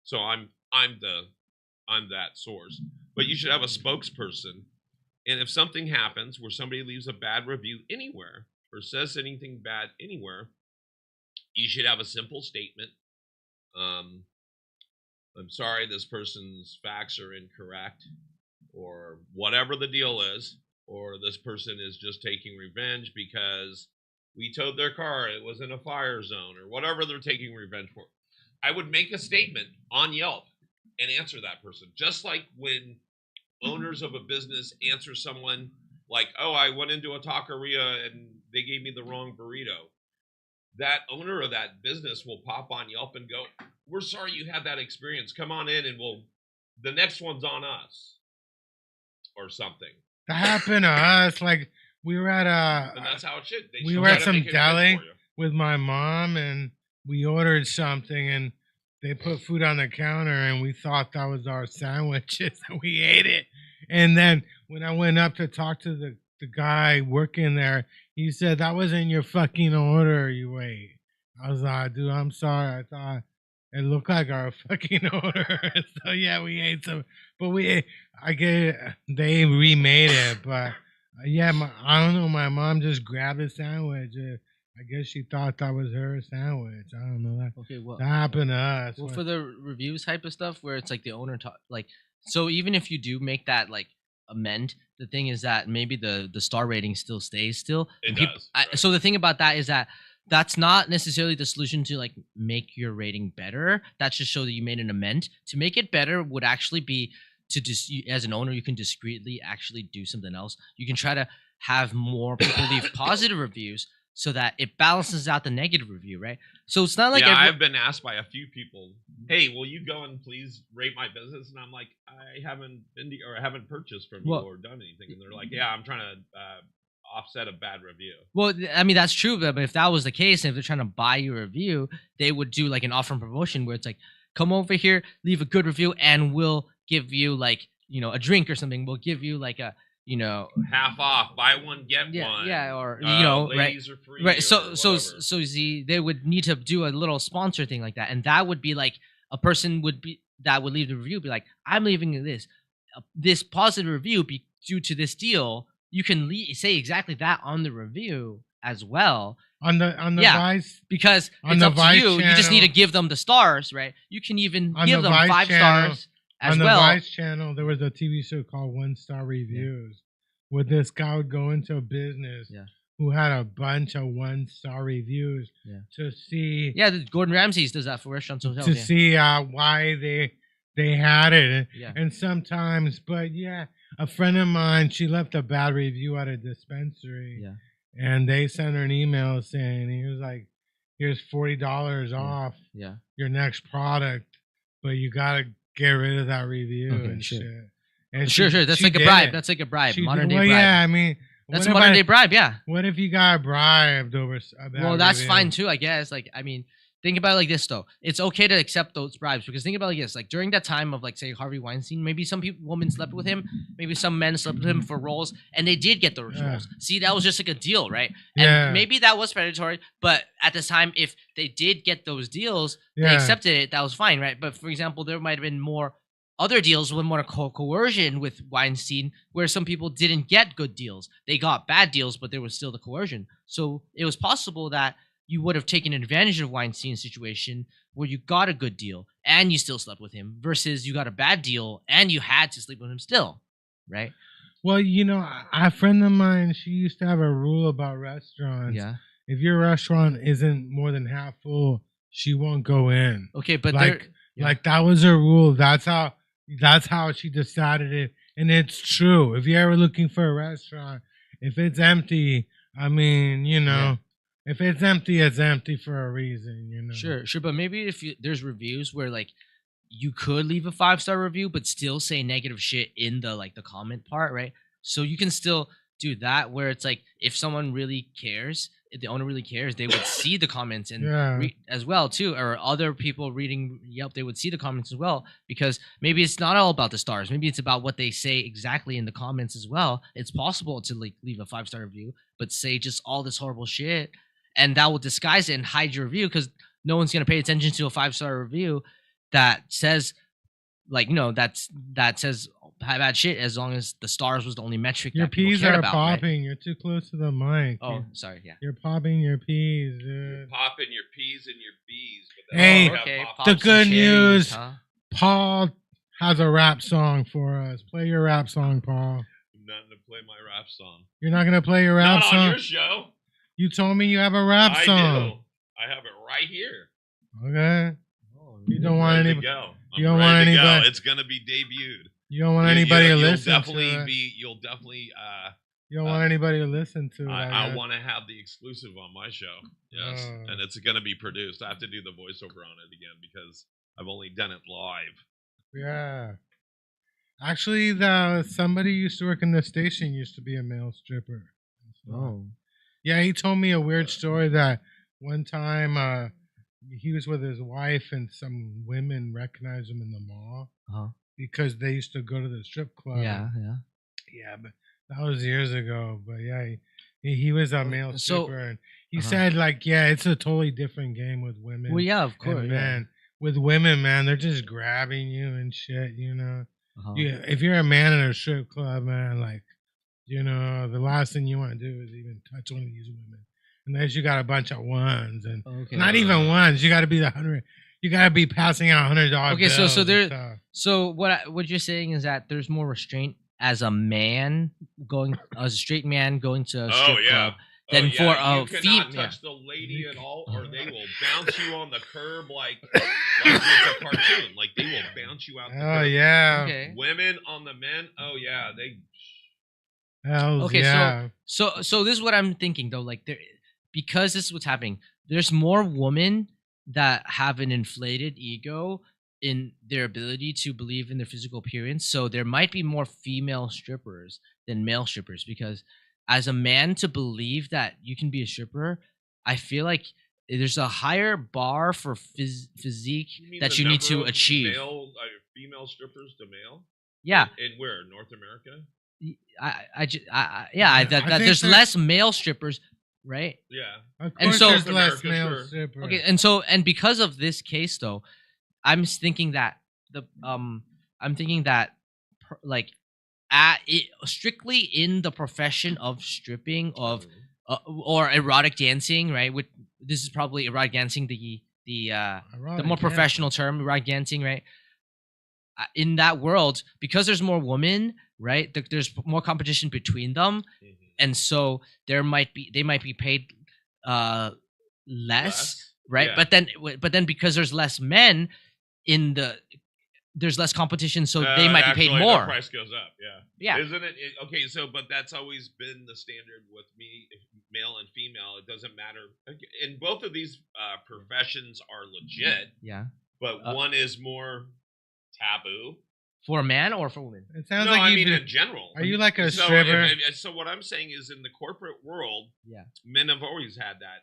So I'm that source. But you should have a spokesperson. And if something happens where somebody leaves a bad review anywhere or says anything bad anywhere, you should have a simple statement. I'm sorry, this person's facts are incorrect, or whatever the deal is, or this person is just taking revenge because we towed their car, it was in a fire zone, or whatever they're taking revenge for. I would make a statement on Yelp and answer that person. Just like when owners of a business answer someone like, oh, I went into a taqueria and they gave me the wrong burrito. That owner of that business will pop on Yelp and go, we're sorry you had that experience. Come on in and the next one's on us. Or something. That happened to us. Like, we were at and that's how it should. We were at some deli with my mom, and we ordered something, and they put food on the counter, and we thought that was our sandwiches, and we ate it. And then when I went up to talk to the guy working there, he said, that wasn't your fucking order you ate. I was like, dude, I'm sorry. I thought it looked like our fucking order. So yeah, we ate some, but they remade it. But yeah, I don't know. My mom just grabbed a sandwich. I guess she thought that was her sandwich. I don't know that. Okay, well, that happened to us. Well, for the reviews type of stuff, where it's like the owner so even if you do make that like amend, the thing is that maybe the star rating still stays still. It does. Right. So the thing about that is that that's not necessarily the solution to like make your rating better. That should show that you made an amend. To make it better would actually be to as an owner, you can discreetly actually do something else. You can try to have more people leave positive reviews so that it balances out the negative review, right? So it's not like I've been asked by a few people, hey, will you go and please rate my business? And I'm like, I haven't purchased from you or done anything. And they're like, yeah, I'm trying to offset a bad review. Well, I mean, that's true, but if that was the case, and if they're trying to buy your review, they would do like an offer and promotion where it's like, come over here, leave a good review, and we'll give you like, a drink or something. We'll give you like a, half off, buy one get one. Yeah, or ladies are free, right. So see, they would need to do a little sponsor thing like that, and that would be like a person would leave the review, be like, I'm leaving this positive review due to this deal. You can say exactly that on the review as well. On the Vice, because it's up to you. Channel, you just need to give them the stars, right? You can even give them 5 stars. On the Vice channel, there was a TV show called 1-Star Reviews, where this guy would go into a business who had a bunch of 1-star reviews to see. Yeah, Gordon Ramsay does that for restaurants and hotels. To see why they had it. And sometimes, but a friend of mine, she left a bad review at a dispensary. Yeah. And they sent her an email saying, he was like, here's $40 off your next product, but you got to get rid of that review and shit. And sure. That's like a bribe. That's like a bribe. Modern day bribe. Yeah, I mean, that's a modern day bribe. Yeah. What if you got bribed over? Well, that's fine too, I guess. Like, I mean, think about it like this though. It's okay to accept those bribes because think about it like this. Like during that time of like say Harvey Weinstein, maybe some women slept with him, maybe some men slept with him for roles, and they did get those roles. See, that was just like a deal, right? And maybe that was predatory, but at the time, if they did get those deals, they accepted it. That was fine, right? But for example, there might have been more other deals with more coercion with Weinstein, where some people didn't get good deals. They got bad deals, but there was still the coercion. So it was possible that you would have taken advantage of Weinstein's situation where you got a good deal and you still slept with him versus you got a bad deal and you had to sleep with him still, right? Well, a friend of mine, she used to have a rule about restaurants. Yeah. If your restaurant isn't more than half full, she won't go in. Okay, but like that was her rule. That's how she decided it. And it's true. If you're ever looking for a restaurant, if it's empty, I mean, If it's empty for a reason, you know. Sure, but maybe if there's reviews where like you could leave a 5-star review but still say negative shit in the like the comment part, right? So you can still do that where it's like if someone really cares, if the owner really cares, they would see the comments and Yeah. read as well too, or other people reading Yelp, they would see the comments as well because maybe it's not all about the stars. Maybe it's about what they say exactly in the comments as well. It's possible to like leave a 5-star review but say just all this horrible shit, and that will disguise it and hide your review because no one's gonna pay attention to a 5-star review that says like that says bad shit as long as the stars was the only metric Your that people peas cared are about, popping. right? You're too close to the mic. Oh, sorry, yeah. You're popping your peas, dude. Popping your P's and your B's. But Hey, okay, pop- pop the some good cherries, news. huh? Paul has a rap song for us. Play your rap song, Paul. Nothing to play my rap song. You're not gonna play your rap Not song? on your show. You told me you have a rap I song. do. I have it right here. Okay. You don't I'm want ready any. to go. you don't want ready to go. anybody- It's gonna be debuted. You don't want anybody to listen You'll to definitely it. be. You'll definitely. You don't want anybody to listen to it. I want to have the exclusive on my show. Yes, Oh. and it's gonna be produced. I have to do the voiceover on it again because I've only done it live. Yeah. Actually, somebody used to work in the station used to be a male stripper. Oh. Yeah, he told me a weird story that one time he was with his wife and some women recognized him in the mall Uh-huh. because they used to go to the strip club. Yeah. Yeah, but that was years ago. But yeah, he was a male So- stripper, and he Uh-huh. said like, yeah, it's a totally different game with women. Well, yeah, of and course. men. With women, man, they're just grabbing you and shit. You know, Uh-huh. if you're a man in a strip club, man, like, you know, the last thing you want to do is even touch one of these women, unless you got a bunch of ones, and Okay. not even ones. You got to be the 100. You got to be passing out $100. Okay, so bills there- and stuff. So what you're saying is that there's more restraint as a man as a straight man going to a strip club than for a you cannot female. touch the lady at all, or they will bounce you on the curb like it's a cartoon. Like they will bounce you out. The Oh curb. yeah. Okay. Women on the men. Oh yeah, they. Hells Okay, yeah. So this is what I'm thinking though. Like because this is what's happening. There's more women that have an inflated ego in their ability to believe in their physical appearance. So there might be more female strippers than male strippers because as a man to believe that you can be a stripper, I feel like there's a higher bar for physique mean that the you need to number of achieve. Female strippers to male. Yeah. In where? North America. I think think there's there's- less male strippers, right? Yeah. Of And course so- there's less America, male sure. strippers. Okay, and because of this case though, I'm thinking that like strictly in the profession of stripping of or erotic dancing, right? This is probably erotic dancing, the more professional term, erotic dancing, right? In that world, because there's more women, right? There's more competition between them, and so they might be paid less, right? Yeah. But then because there's less men there's less competition, so they might be paid actually, more. The price goes up. Yeah. Yeah. Isn't it? Okay, so but that's always been the standard with me, male and female. It doesn't matter. And both of these professions are legit, Yeah. but one is more taboo. For a man or for women? It sounds No, like I you mean do- in general. Are you like a So, stripper? so what I'm saying is, in the corporate world, Yeah. men have always had that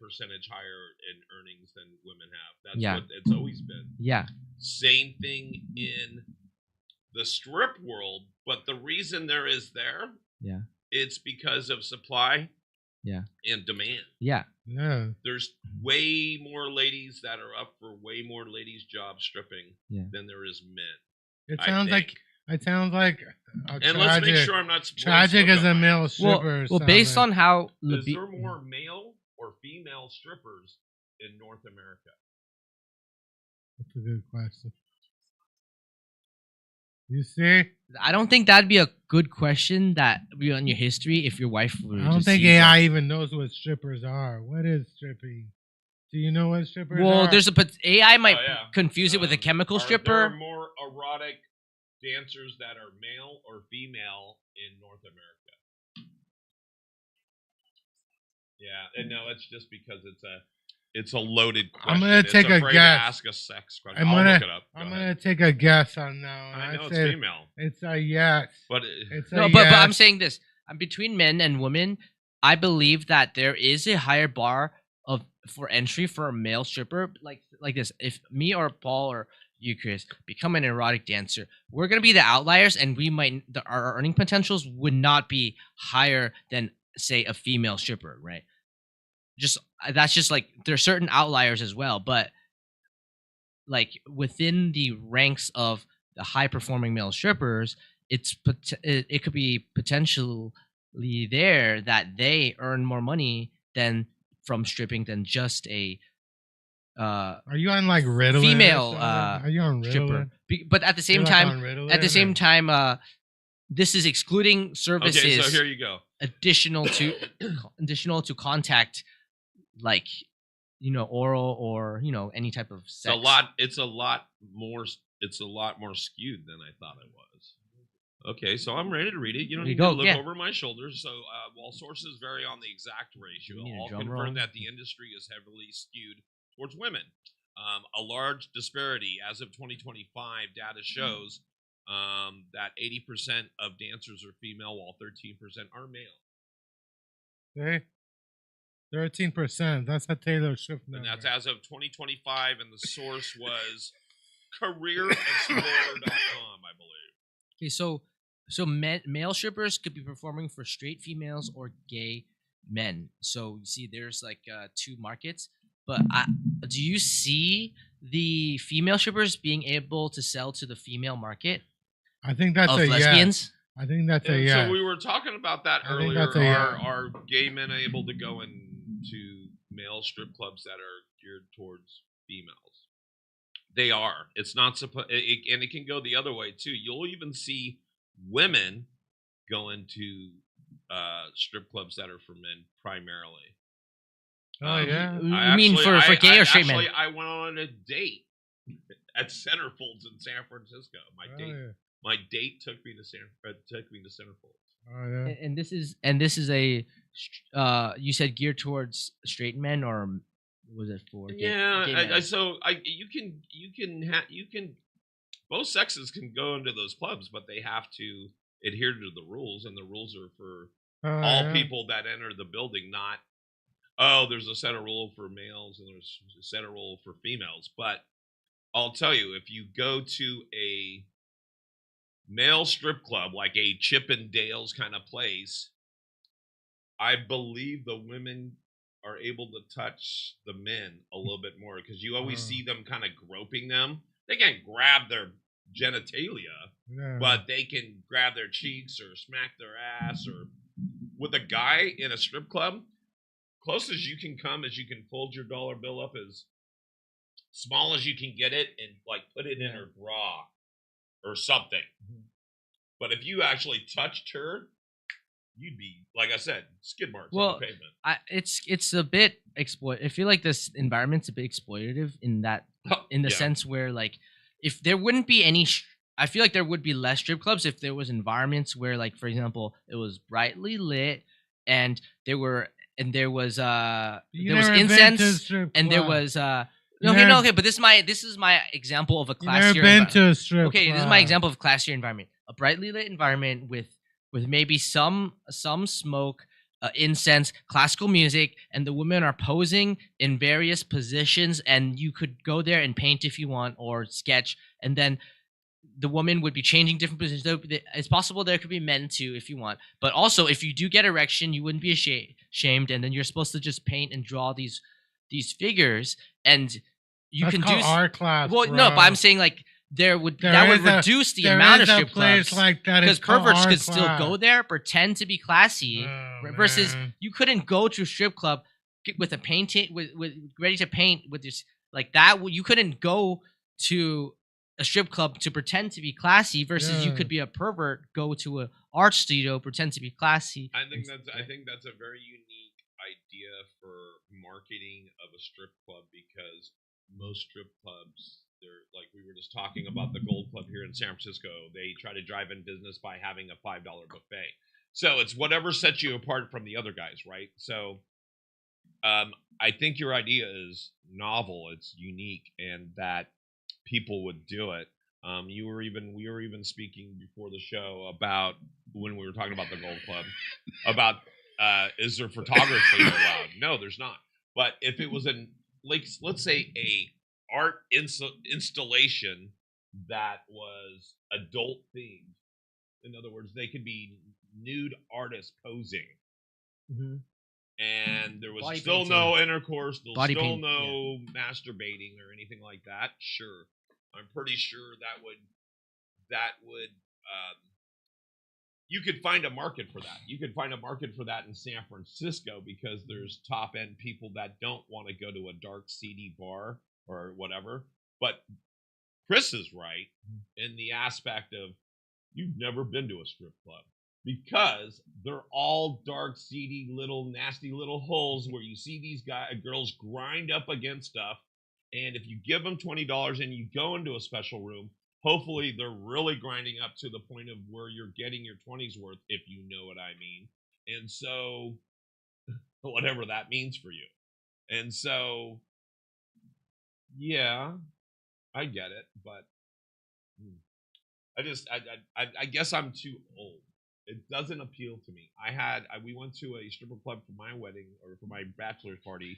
percentage higher in earnings than women have. That's Yeah. what it's always been. Yeah. Same thing in the strip world, but the reason there is there, Yeah. it's because of supply, Yeah. and demand. Yeah. Yeah. There's way more ladies that are up for way more ladies' jobs stripping Yeah. than there is men. It I sounds like think. a And let's make sure I'm not tragic blowing as smoke a up my male ass. stripper. Well, based on how Is there more male or female strippers in North America? That's a good question. You see, I don't think that'd be a good question that would be on your history if your wife were I don't to think see AI even knows what strippers are. What is stripping? Do you know what strippers that. are? Well, there's AI might Oh, yeah. confuse it with a chemical Are stripper. there more erotic dancers that are male or female in North America? Yeah, and no, it's just because it's a loaded question. I'm gonna take it's a afraid guess. To ask a sex question. I'm I'll gonna look it up. I'm Go gonna ahead. take a guess on that one. I know it's say female, it's a yes. but It's a No, yes. but I'm saying this. Between men and women, I believe that there is a higher bar of for entry for a male stripper. Like this. If me or Paul or you, Chris, become an erotic dancer, we're gonna be the outliers, and we might our earning potentials would not be higher than say a female stripper, right? Just that's just like there's certain outliers as well, but like within the ranks of the high performing male strippers, it could be potentially there that they earn more money than from stripping than just a Are you on like Ritalin? female Are you on stripper. Ritalin? But at the same You're, like, time, on Ritalin, at the same or- time, this is excluding services okay. So here you go. additional to contact, like oral or any type of sex. It's a lot more skewed than I thought it was. Okay, so I'm ready to read it. You don't There you need to go, look yeah. over my shoulder. So while sources vary on the exact ratio, You need a all drum confirm roll? that the industry is heavily skewed towards women. A large disparity as of 2025 data shows that 80% of dancers are female, while 13% are male. Okay. 13%. That's a Taylor Swift And number. that's as of 2025, and the source was CareerExplorer.com, I believe. Okay, so male strippers could be performing for straight females or gay men. So you see, there's like two markets. But do you see the female strippers being able to sell to the female market I think that's of a lesbians? yes. I think that's a And yes. so we were talking about that I think earlier. that's a yes. Are gay men able to go into male strip clubs that are geared towards females? They are. It's not supposed, and it can go the other way too. You'll even see women go into strip clubs that are for men primarily. Oh yeah. You mean for gay or straight men? I went on a date at Centerfolds in San Francisco. My date took me to Centerfolds. Oh yeah. And this is a you said geared towards straight men, or was it for gay men? You can both sexes can go into those clubs, but they have to adhere to the rules, and the rules are for all people that enter the building, not there's a set of rule for males and there's a set of rule for females. But I'll tell you, if you go to a male strip club, like a Chip and Dale's kind of place, I believe the women are able to touch the men a little bit more, because you always see them kind of groping them. They can't grab their genitalia, but they can grab their cheeks or smack their ass. Or with a guy in a strip club, closest you can come is you can fold your dollar bill up as small as you can get it and like put it in her bra or something. Mm-hmm. But if you actually touched her, you'd be, like I said, skid marks on the pavement. It's a bit I feel like this environment's a bit exploitative in the sense where, like, if there wouldn't be any I feel like there would be less strip clubs if there was environments where, like, for example, it was brightly lit and there was incense and there was okay, but this is my example of a classier environment. This is my example of a classier environment. A brightly lit environment with maybe some smoke, incense, classical music, and the women are posing in various positions, and you could go there and paint if you want, or sketch, and then the woman would be changing different positions. It's possible there could be men too if you want, but also if you do get erection, you wouldn't be ashamed, and then you're supposed to just paint and draw these figures, and That's can do art class. Well, bro. no, but I'm saying, like, that would reduce the amount of strip clubs, like that, because perverts could still go there, pretend to be classy, versus you couldn't go to a strip club with a painting with ready to paint with this like that. You couldn't go to a strip club to pretend to be classy, versus you could be a pervert, go to an art studio, pretend to be classy. I think that's a very unique idea for marketing of a strip club, because most strip clubs, they're like, we were just talking about the Gold Club here in San Francisco. They try to drive in business by having a $5 buffet. So it's whatever sets you apart from the other guys, right? So I think your idea is novel. It's unique, and that people would do it. We were even speaking before the show about when we were talking about the Gold Club about is there photography allowed? No, there's not. But if it was let's say a art installation that was adult themed, in other words, they could be nude artists posing. Mm-hmm. And there was Body still painting. no intercourse, there's Body still paint, no masturbating or anything like that. Sure, I'm pretty sure that would you could find a market for that. You could find a market for that in San Francisco because there's top end people that don't want to go to a dark, seedy bar or whatever. But Chris is right in the aspect of you've never been to a strip club. Because they're all dark, seedy, little, nasty little holes where you see these girls grind up against stuff. And if you give them $20 and you go into a special room, hopefully they're really grinding up to the point of where you're getting your 20s worth, if you know what I mean. And so, whatever that means for you. And so, yeah, I get it, but I guess I'm too old. It doesn't appeal to me. We went to a stripper club for my wedding or for my bachelor's party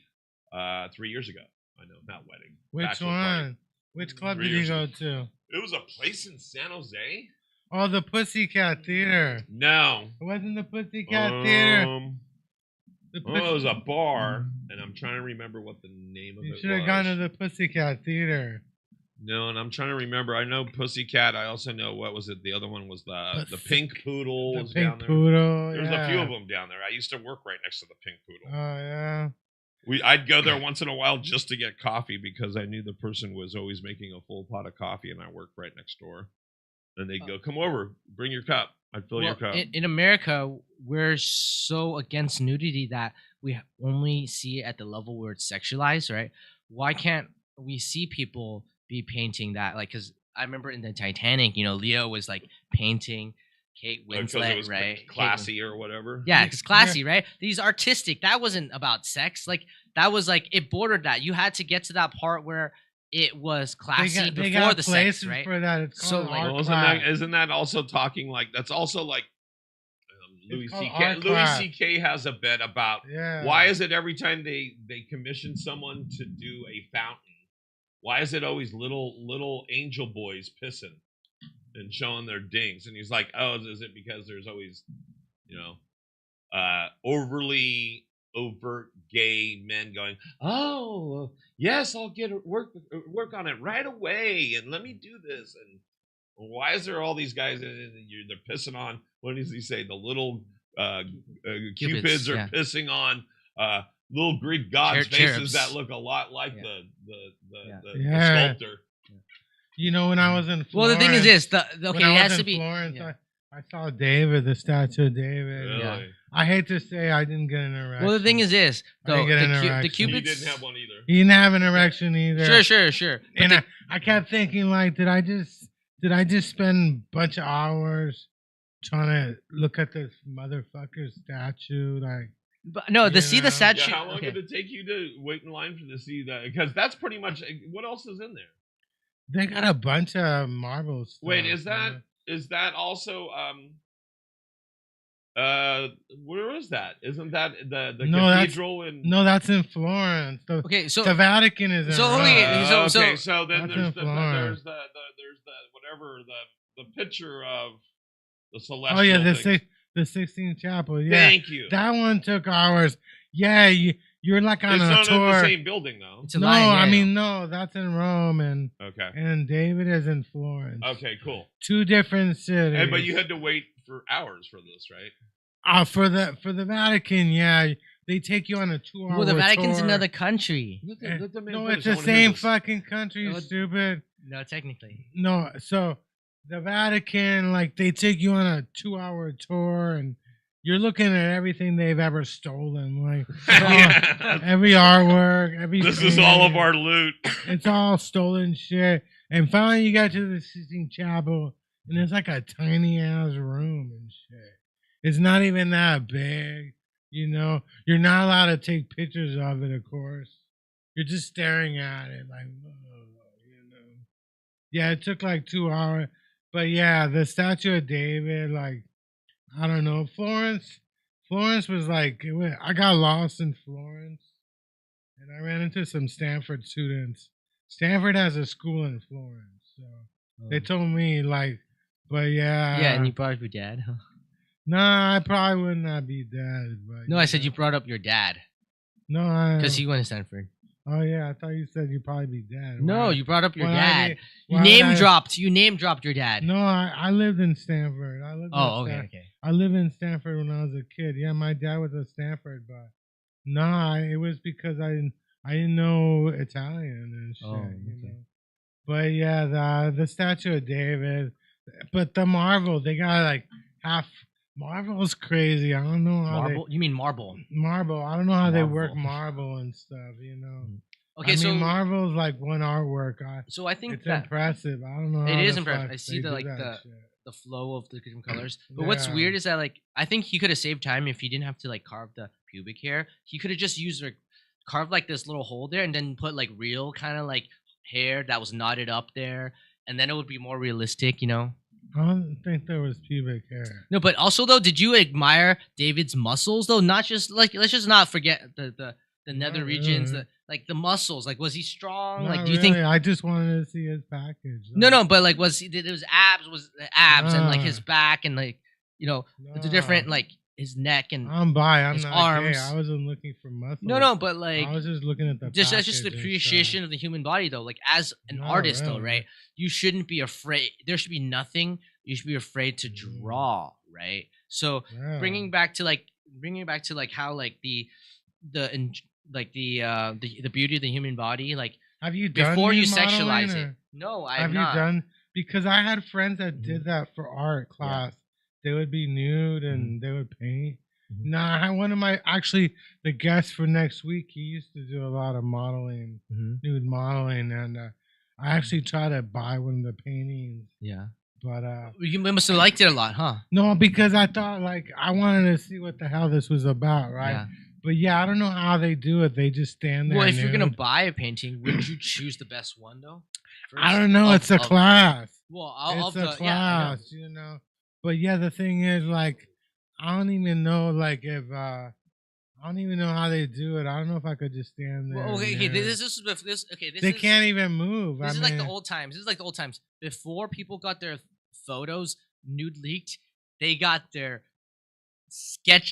3 years ago. I know, not wedding. Which one? Party. Which club 3 did you years go ago. to? It was a place in San Jose. Oh, the Pussycat Theater. No. It wasn't the Pussycat Theater. It was a bar, and I'm trying to remember what the name of it You was. should have gone to the Pussycat Theater. No, and I'm trying to remember. I know Pussycat. I also know, what was it? The other one was the Pink Poodle. The was Pink down there. Poodle. There's yeah. a few of them down there. I used to work right next to the Pink Poodle. Oh, yeah. I'd go there once in a while just to get coffee because I knew the person was always making a full pot of coffee, and I worked right next door. And they'd go, "Come over, bring your cup. I'd fill your cup." In America, we're so against nudity that we only see it at the level where it's sexualized, right? Why can't we see people be painting that? Like, because I remember in the Titanic, Leo was like painting Kate Because Winslet, it was right? classy or whatever. Yeah, it's classy, right? These artistic. That wasn't about sex. Like, that was like, it bordered that. You had to get to that part where it was classy they before got the places sex, right? for that. It's So, called like, art Well, class. isn't that also talking like that's also like Louis It's called C.K. art Louis class. C.K. has a bit about Yeah. why is it every time they commission someone to do a fountain, why is it always little angel boys pissing and showing their dings? And he's like, oh, is it because there's always overly overt gay men going, oh yes, I'll work on it right away, and let me do this. And why is there all these guys and they're pissing on, what does he say, the little cupids are pissing on little Greek gods' faces Cherubs. that look a lot like the sculptor. When I was in Florence. Well, the thing is this. When I was in Florence, I saw David, the statue of David. Really? Yeah. I hate to say I didn't get an erection. Well, the thing is this. Though, the He cupids. didn't have one either. He didn't have an erection either. Sure. But And I kept thinking, like, did I just spend a bunch of hours trying to look at this motherfucker statue? Like, but no, to see the statue. Yeah, how long did it take you to wait in line to see that? Because that's pretty much what else is in there. they got a bunch of marbles. Wait, is that also where is that? Isn't that the cathedral in? No, that's in Florence. Okay, so the Vatican is in Rome. Okay, so then That's there's the whatever the picture of the celestial. Oh yeah, things. the Sistine Chapel. Yeah, Thank you. That one took hours. Yeah, you're like on It's a not tour. in the same building though. it's a No, line, yeah. I mean no, that's in Rome and Okay. David is in Florence. Okay, cool. Two different cities. But you had to wait for hours for this, right? For the Vatican, yeah, they take you on a 2-hour Well, the Vatican's tour. another country. No, it's the same fucking country, you stupid. No, technically. No, so the Vatican, like, they take you on a 2-hour tour, and you're looking at everything they've ever stolen, like every artwork, every. This is all of our loot. It's all stolen shit. And finally, you got to the Sistine Chapel, and it's like a tiny ass room and shit. It's not even that big. You know, you're not allowed to take pictures of it, of course. You're just staring at it like, whoa, you know. Yeah, it took like 2 hours. But yeah, the Statue of David, like, I don't know. Florence was like, I got lost in Florence and I ran into some Stanford students. Stanford has a school in Florence. So they told me, like, but Yeah, and yeah. you brought up your dad, huh? Nah, I probably would not be dead. But No, I said you know. brought up your dad No, because he went to Stanford. Oh yeah, I thought you said you'd probably be dead. No, Why? you brought up your Why dad. did- You why would name I- dropped. You name dropped your dad. No, I lived in Stanford. Oh, okay. I lived in Stanford when I was a kid. Yeah, my dad was at Stanford, but no, it was because I didn't know Italian and shit. Oh, You okay. know. But yeah, the Statue of David, but the Marvel, they got like half. Marvel's crazy. I don't know how Marble? You mean marble? Marble. I don't know how they work Marvel. marble and stuff. You know. Okay, I so mean, Marvel's like one artwork. I think It's that impressive. I don't know. it how is the impressive. fuck I see they the do like that shit. the flow of the different colors. But what's Yeah. weird is that like I think he could have saved time if he didn't have to like carve the pubic hair. He could have just used like carved like this little hole there and then put like real kind of like hair that was knotted up there, and then it would be more realistic, you know. I don't think there was pubic hair. No, but also though, did you admire David's muscles though? Not just like let's just not forget the nether Not regions, really. like the muscles. Like was he strong? Not Like do you really. think? I just wanted to see his package. No, but like was he? There was abs and like his Nah. back and like you know the different like his neck and I'm bi. I'm his not arms. gay. I wasn't looking for muscles. no, but like I was just looking at the. that's just the package and appreciation stuff. of the human body though. Like as an No, artist though, really. right? You shouldn't be afraid. There should be nothing you should be afraid to draw, right? So Yeah. bringing back to like how like the beauty of the human body, like Have you done before you nude modeling, sexualize it. or- No, Have I'm you not. done? Because I had friends that Mhm. did that for art class. They would be nude and they would paint. Mhm. Nah, I had one of my actually the guest for next week. He used to do a lot of modeling, nude modeling, and I actually tried to buy one of the paintings, Yeah. but You must have liked it a lot, huh? no, because I thought like I wanted to see what the hell this was about, right? Yeah. But yeah, I don't know how they do it. They just stand there. Well, if you're gonna nude. buy a painting, wouldn't you choose the best one though? I don't know. It's a class. Well, It's a yeah, I know. class, you know. But yeah, the thing is, like, I don't even know, like, if I don't even know how they do it. I don't know if I could just stand there. Well, okay, nude. this okay. This They is, can't even move. This I is like the mean, old times. This is like the old times before people got their photos nude leaked. They got their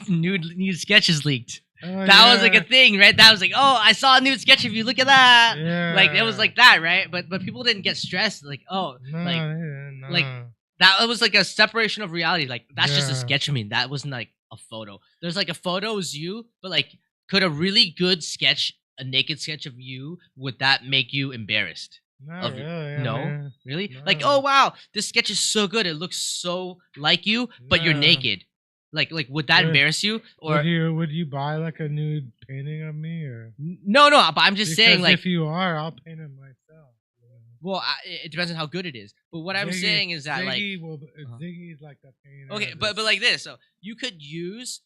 nude sketches leaked. oh, That was like yeah. a thing, right? That was like, oh, I saw a nude sketch of you. Look at that. Yeah. Like it was like that, right? But people didn't get stressed. Like, oh, No, like no. like, that was like a separation of reality. Like that's just a Yeah. sketch of me. That wasn't like a photo. There's like a photo is you, but like could a really good sketch, a naked sketch of you, would that make you embarrassed? Not of- really. no? man. Really? Like, No. oh wow, this sketch is so good. It looks so like you, but you're No. naked. Like would that Would- embarrass you? Or would you buy like a nude painting of me, or no, but I'm just saying Because like if you are, I'll paint it myself. you know. well, it depends on how good it is. But what I'm Ziggy- saying is that like Ziggy will, Uh-huh. Ziggy's like the painter. okay, but like this. So you could use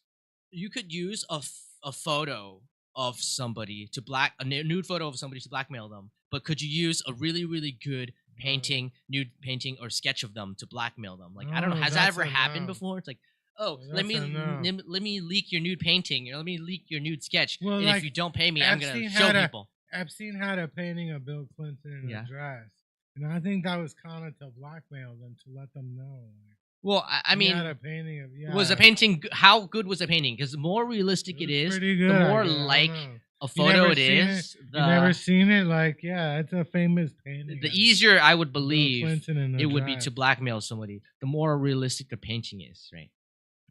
a photo of somebody to a nude photo of somebody to blackmail them. But could you use a really really good painting, nude painting or sketch of them to blackmail them? Like I don't know, No, has that that's ever a happened no. before? It's like, oh, That's let me a no. let me leak your nude painting or let me leak your nude sketch. Well, and like, if you don't pay me, I'm gonna Epstein show had a- people. Epstein had a painting of Bill Clinton in Yeah. a dress, and I think that was kind of to blackmail them to let them know. Like, Well, I he mean, had a painting of was the painting how good was the painting? Because the more realistic it is, pretty good. the I more guess. I don't like know. a You photo never it seen is. You never seen it? Like, yeah, it's a famous painting. The of easier I would Bill believe Clinton in a it would be dress. to blackmail somebody, the more realistic the painting is, right?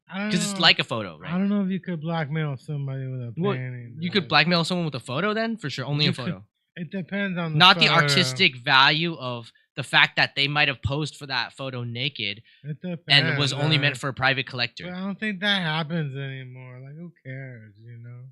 I don't Because it's know. like a photo, I right? don't know if you could blackmail somebody with a Well, painting. you could dude. blackmail someone with a photo, then for sure, only You a photo, It depends on the not the photo. artistic value of the fact that they might have posed for that photo naked It depends. and was only meant uh, for a private But collector. I don't think that happens anymore. Like, who cares? You know,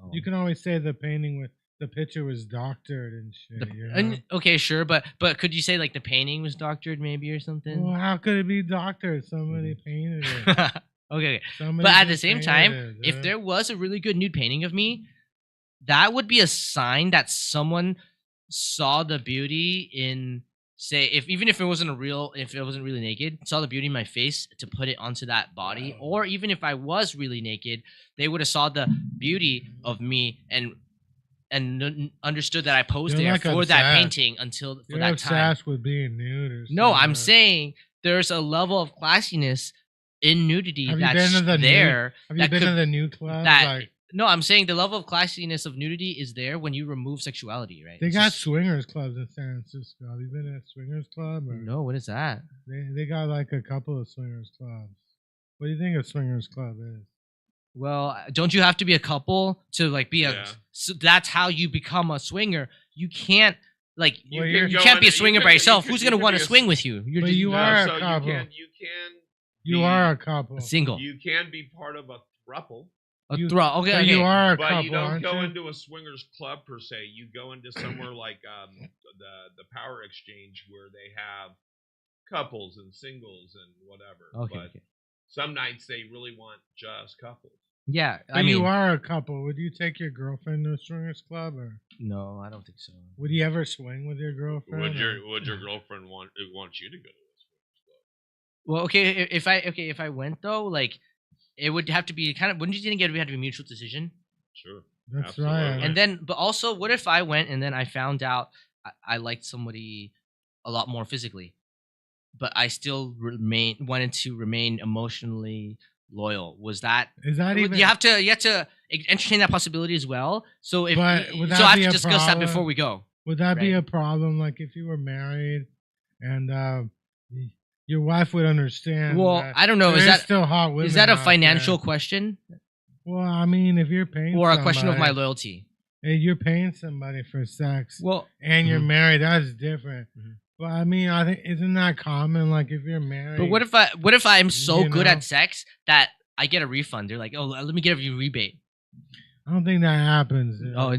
Oh. you can always say the painting with the picture was doctored and shit. You know? And, okay, sure, but could you say like the painting was doctored, maybe or something? Well, how could it be doctored? Somebody painted it. Okay. Somebody But at the just same painted time, it, if dude. there was a really good nude painting of me, that would be a sign that someone saw the beauty in, say, even if it wasn't if it wasn't really naked, saw the beauty in my face to put it onto that body, or even if I was really naked, they would have saw the beauty of me and understood that I posed You're there like for that obsessed. painting for You're that time. obsessed with being nude or No, something. I'm saying there's a level of classiness in nudity Have you that's been to the there. Have you that been could, to the nude clubs? that Like no, I'm saying the level of classiness of nudity is there when you remove sexuality, right? they It's got just- swingers clubs in San Francisco. Have you been to a swingers club? Or No, what is that? they got like a couple of swingers clubs. What do you think a swingers club is? Well, don't you have to be a couple to like be a? Yeah. So that's how you become a swinger. You can't like Well, you you're- can't be a you swinger can- by yourself. you Who's can- gonna you want can to be a swing with you? You're But just you No, are a so couple. You can You be- are a couple. a single. You can be part of a throuple, You- Okay, So okay. you are a but couple, you don't aren't go you? into a swingers club per se. You go into somewhere like the Power Exchange where they have couples and singles and whatever. Okay, But okay. some nights they really want just couples. Yeah, But I mean, you are a couple. Would you take your girlfriend to a swingers club, or no, I don't think so. would you ever swing with your girlfriend? Would your girlfriend want you to go to a swingers club? Well, okay, if I went though, like it would have to be kind of. Wouldn't you think it would have to be a mutual decision? Sure. That's Absolutely. right. And then, but also, what if I went and then I found out I liked somebody a lot more physically, but I still wanted to remain emotionally loyal? Was that? Is that even? You have to entertain that possibility as well. So if But would so, that I have be to a discuss that problem? before we go. Would that be right? a problem? Like if you were married and your wife would understand. Well, that I don't know. there Is that still hot women? is that a out there. financial question Well, I mean, if you're paying or a question of my somebody- loyalty? Hey, you're paying somebody for sex, Well, and you're Mhm. married. That's different. Mhm. But I mean, I think isn't that common? Like if you're married. but what if I'm so You good know? at sex that I get a refund? They're like, oh, let me get a rebate. I don't think that happens. dude. Oh,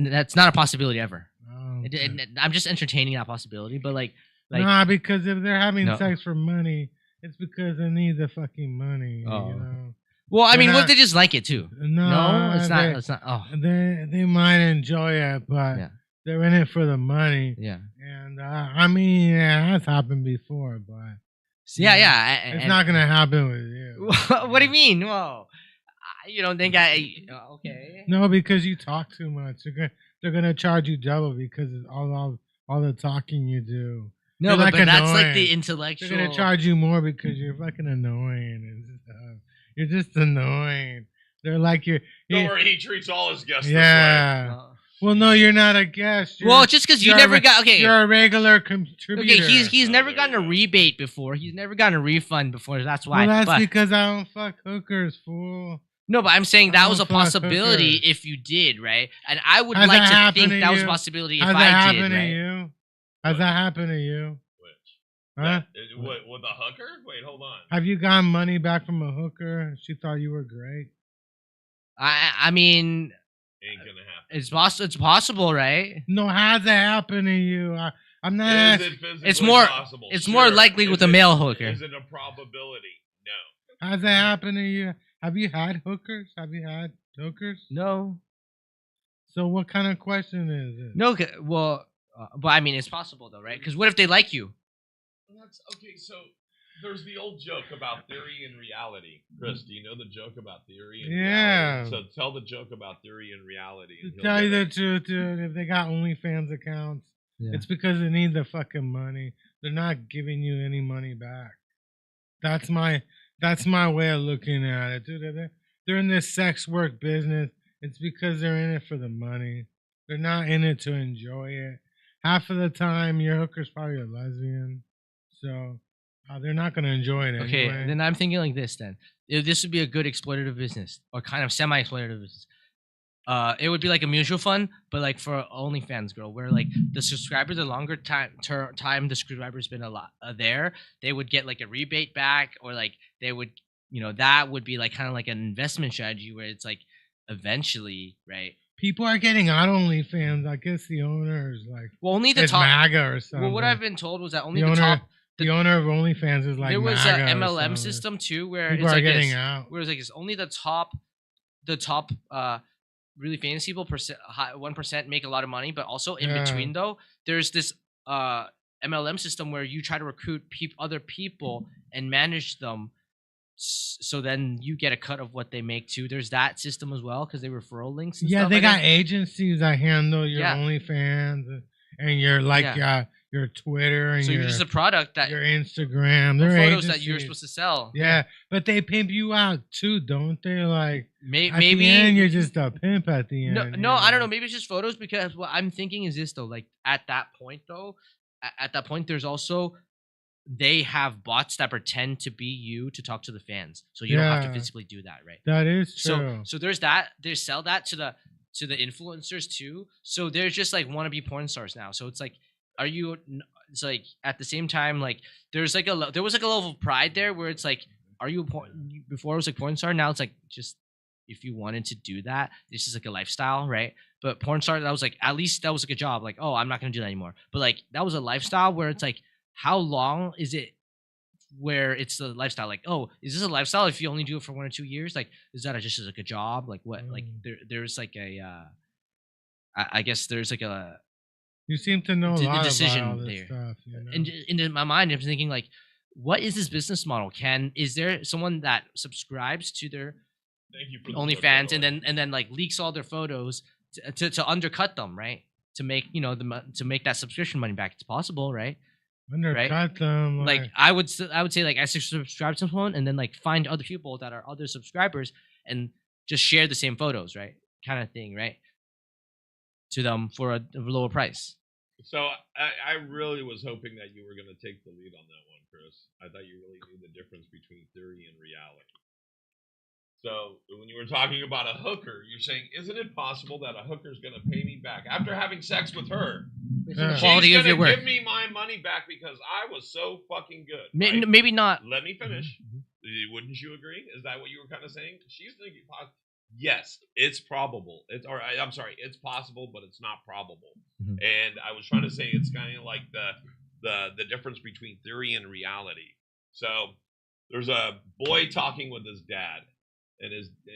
that's not a possibility ever. I don't think- I'm just entertaining that possibility, but like nah, because if they're having No. sex for money, it's because they need the fucking money. Oh, You okay. know. well, I They're mean, what if not- they just like it too? No, No, it's not. They, It's not. Oh, they might enjoy it, but Yeah. they're in it for the money. yeah, And I mean, yeah, that's happened before, but yeah. it's not gonna happen with you. What do you mean? Whoa, you don't think okay? No, because you talk too much. They're gonna charge you double because it's all the talking you do. No, You're but, like but that's like annoying. the They're intellectual. gonna charge you more because you're fucking annoying and stuff. You're just annoying. They're like Don't you worry, he treats all his guests yeah. Well, no, you're not a guest. You're, Well, just because you you're never a, got okay. You're a regular contributor. Okay, he's Oh, never there gotten you a go. rebate before. He's never gotten a refund before. That's why. Well, that's But- because I don't fuck hookers, fool. no, but I'm saying that I was a don't fuck possibility hookers. if you did, right? And I would Has like that to happened think to that was a you? possibility if Has that I did, happened to right? you? Has that happened to you? Which? Huh? What, with a hooker? Wait, hold on. Have you gotten money back from a hooker? She thought you were great. I mean, Ain't gonna happen. it's possible, right? No, has that happened to you? I'm not Is asking. it physically It's more- possible? it's more likely Is with a it- male hooker. Is it a probability? No. Has that happened to you? Have you had hookers? Have you had hookers? No, So what kind of question is it? no. Well, but I mean, it's possible though, right? Because what if they like you? That's okay. So there's the old joke about theory and reality. Chris, do you know the joke about theory and Yeah. reality? So tell the joke about theory and reality. To and he'll tell you get the it. truth, dude, if they got OnlyFans accounts, Yeah. it's because they need the fucking money. They're not giving you any money back. That's my way of looking at it, dude. They're in this sex work business. It's because they're in it for the money. They're not in it to enjoy it. Half of the time, your hooker's probably a lesbian, so they're not gonna enjoy it Okay, anyway. then I'm thinking like this. Then if this would be a good exploitative business or kind of semi-exploitative business. It would be like a mutual fund, but like for OnlyFans girl, where like the subscribers, the longer time the subscriber's been a lot there, they would get like a rebate back, or like they would, that would be like kind of like an investment strategy where it's like eventually, right? People are getting out OnlyFans. I guess the owner is like Well, only the it's top. MAGA or something. Well, what I've been told was that only The the owner- top the owner of OnlyFans is like there was MAGA an or MLM something. system too, where People it's are like getting this, out. where it's like it's only the top really famous people 1% make a lot of money, but also in between though, there's this MLM system where you try to recruit other people and manage them. So then you get a cut of what they make too. There's that system as well because they referral links. And stuff, they got agencies that handle your Yeah. OnlyFans and your your Twitter and so your you're just a product that your Instagram. the They're photos agencies. that you're supposed to sell. Yeah, but they pimp you out too, don't they? Like at maybe the end, you're just a pimp at the end. No, I don't know. Maybe it's just photos because what I'm thinking is this though. Like at that point though, at that point, there's also they have bots that pretend to be you to talk to the fans, so you don't have to physically do that, right? That is true. So there's that. They sell that to the influencers too. So they're just like wannabe porn stars now. So it's like, are you? It's like at the same time, like there was like a level of pride there where it's like, are you a porn? Before it was like porn star. Now it's like just if you wanted to do that, this is like a lifestyle, right? But porn star, that was like at least that was like a job. Like, oh, I'm not gonna do that anymore. But like that was a lifestyle where it's like, how long is it where it's the lifestyle? Like, oh, is this a lifestyle if you only do it for 1 or 2 years? Like, is that just like a job? Like what? Like there's like a I guess there's like a you seem to know a lot decision about all this there. stuff, you know? And in my mind, I'm thinking like, what is this business model? Is there someone that subscribes to their OnlyFans and then like leaks all their photos to undercut them, right? To make to make that subscription money back. It's possible, right? Undercut them. Like I would say like I subscribe to someone and then like find other people that are other subscribers and just share the same photos, right? Kind of thing, right? To them for a lower price. So I really was hoping that you were going to take the lead on that one, Chris. I thought you really knew the difference between theory and reality. So when you were talking about a hooker, you're saying, isn't it possible that a hooker's going to pay me back after having sex with her? The quality of your work. Give me my money back because I was so fucking good. Maybe not. Let me finish. Wouldn't you agree? Is that what you were kind of saying? She's thinking, yes, it's probable. It's possible, but it's not probable. Mm-hmm. And I was trying to say it's kind of like the difference between theory and reality. So there's a boy talking with his dad. And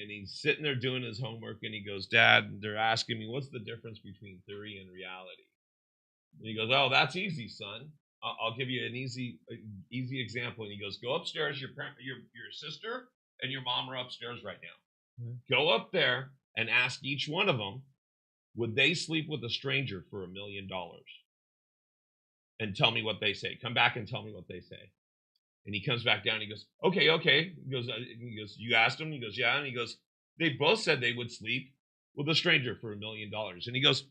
he's sitting there doing his homework, and he goes, "Dad, they're asking me what's the difference between theory and reality." And he goes, "Oh, that's easy, son. I'll give you an easy example." And he goes, "Go upstairs. Your sister and your mom are upstairs right now. Mm-hmm. Go up there and ask each one of them, would they sleep with a stranger for $1 million? And tell me what they say. Come back and tell me what they say." And he comes back down and he goes, okay. He goes, you asked him? He goes, yeah. And he goes, they both said they would sleep with a stranger for $1 million. And he goes,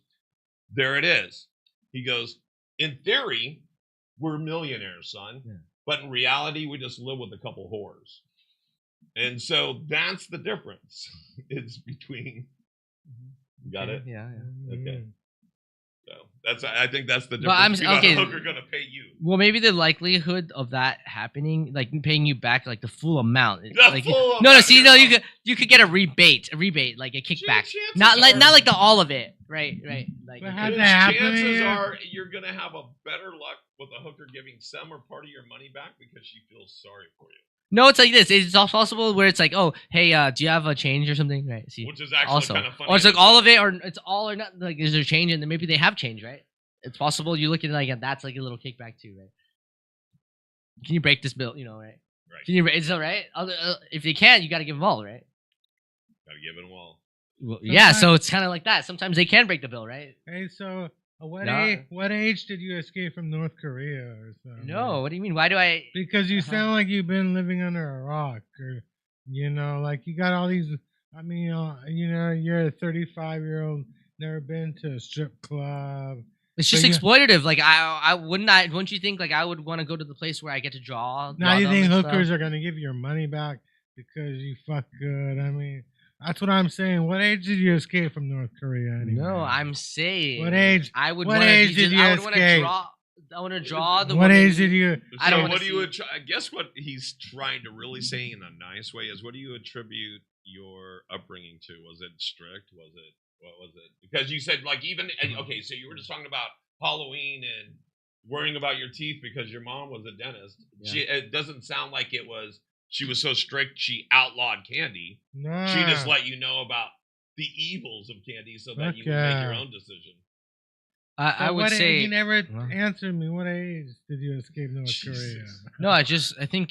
there it is. He goes, in theory, we're millionaires, son. Yeah. But in reality, we just live with a couple whores. And so that's the difference. It's between. You got it? Yeah. Okay. So I think that's the difference. But a hooker gonna pay you. Well, maybe the likelihood of that happening, like paying you back like the full amount. You could get a rebate, like a kickback. Not like the all of it, right. Like chances are you're gonna have a better luck with a hooker giving some or part of your money back because she feels sorry for you. No, it's like this. It's all possible where it's like, oh, hey, do you have a change or something? Right. See, which is actually also kind of funny. Or it's like all of it, or it's all or not. Like, is there change? And then maybe they have change, right? It's possible. You look at it like that's like a little kickback too, right? Can you break this bill? Right? Right. Can you? It's all right. If you can't, you got to give them all, right? Got to give them all. Well, yeah. So it's kind of like that. Sometimes they can break the bill, right? Hey, so. What age did you escape from North Korea or something? No, what do you mean? Why do I? Because you sound like you've been living under a rock, or like you got all these. I mean, you're a 35-year-old, never been to a strip club. It's just exploitative. Like wouldn't you think like I would want to go to the place where I get to draw? Now you think hookers are gonna give you your money back because you fuck good? I mean. That's what I'm saying. What age did you escape from North Korea? Anyway? No, I'm saying. What age? I would. What age did you escape? I want to draw the. What age did you? I don't. What do you? I guess what he's trying to really say in a nice way is, what do you attribute your upbringing to? Was it strict? What was it? Because you said like even okay, so you were just talking about Halloween and worrying about your teeth because your mom was a dentist. Yeah. It doesn't sound like it was. She was so strict. She outlawed candy. Nah. She just let you know about the evils of candy so that you would make your own decision. I would say you never answered me. What age did you escape North Korea? No, I think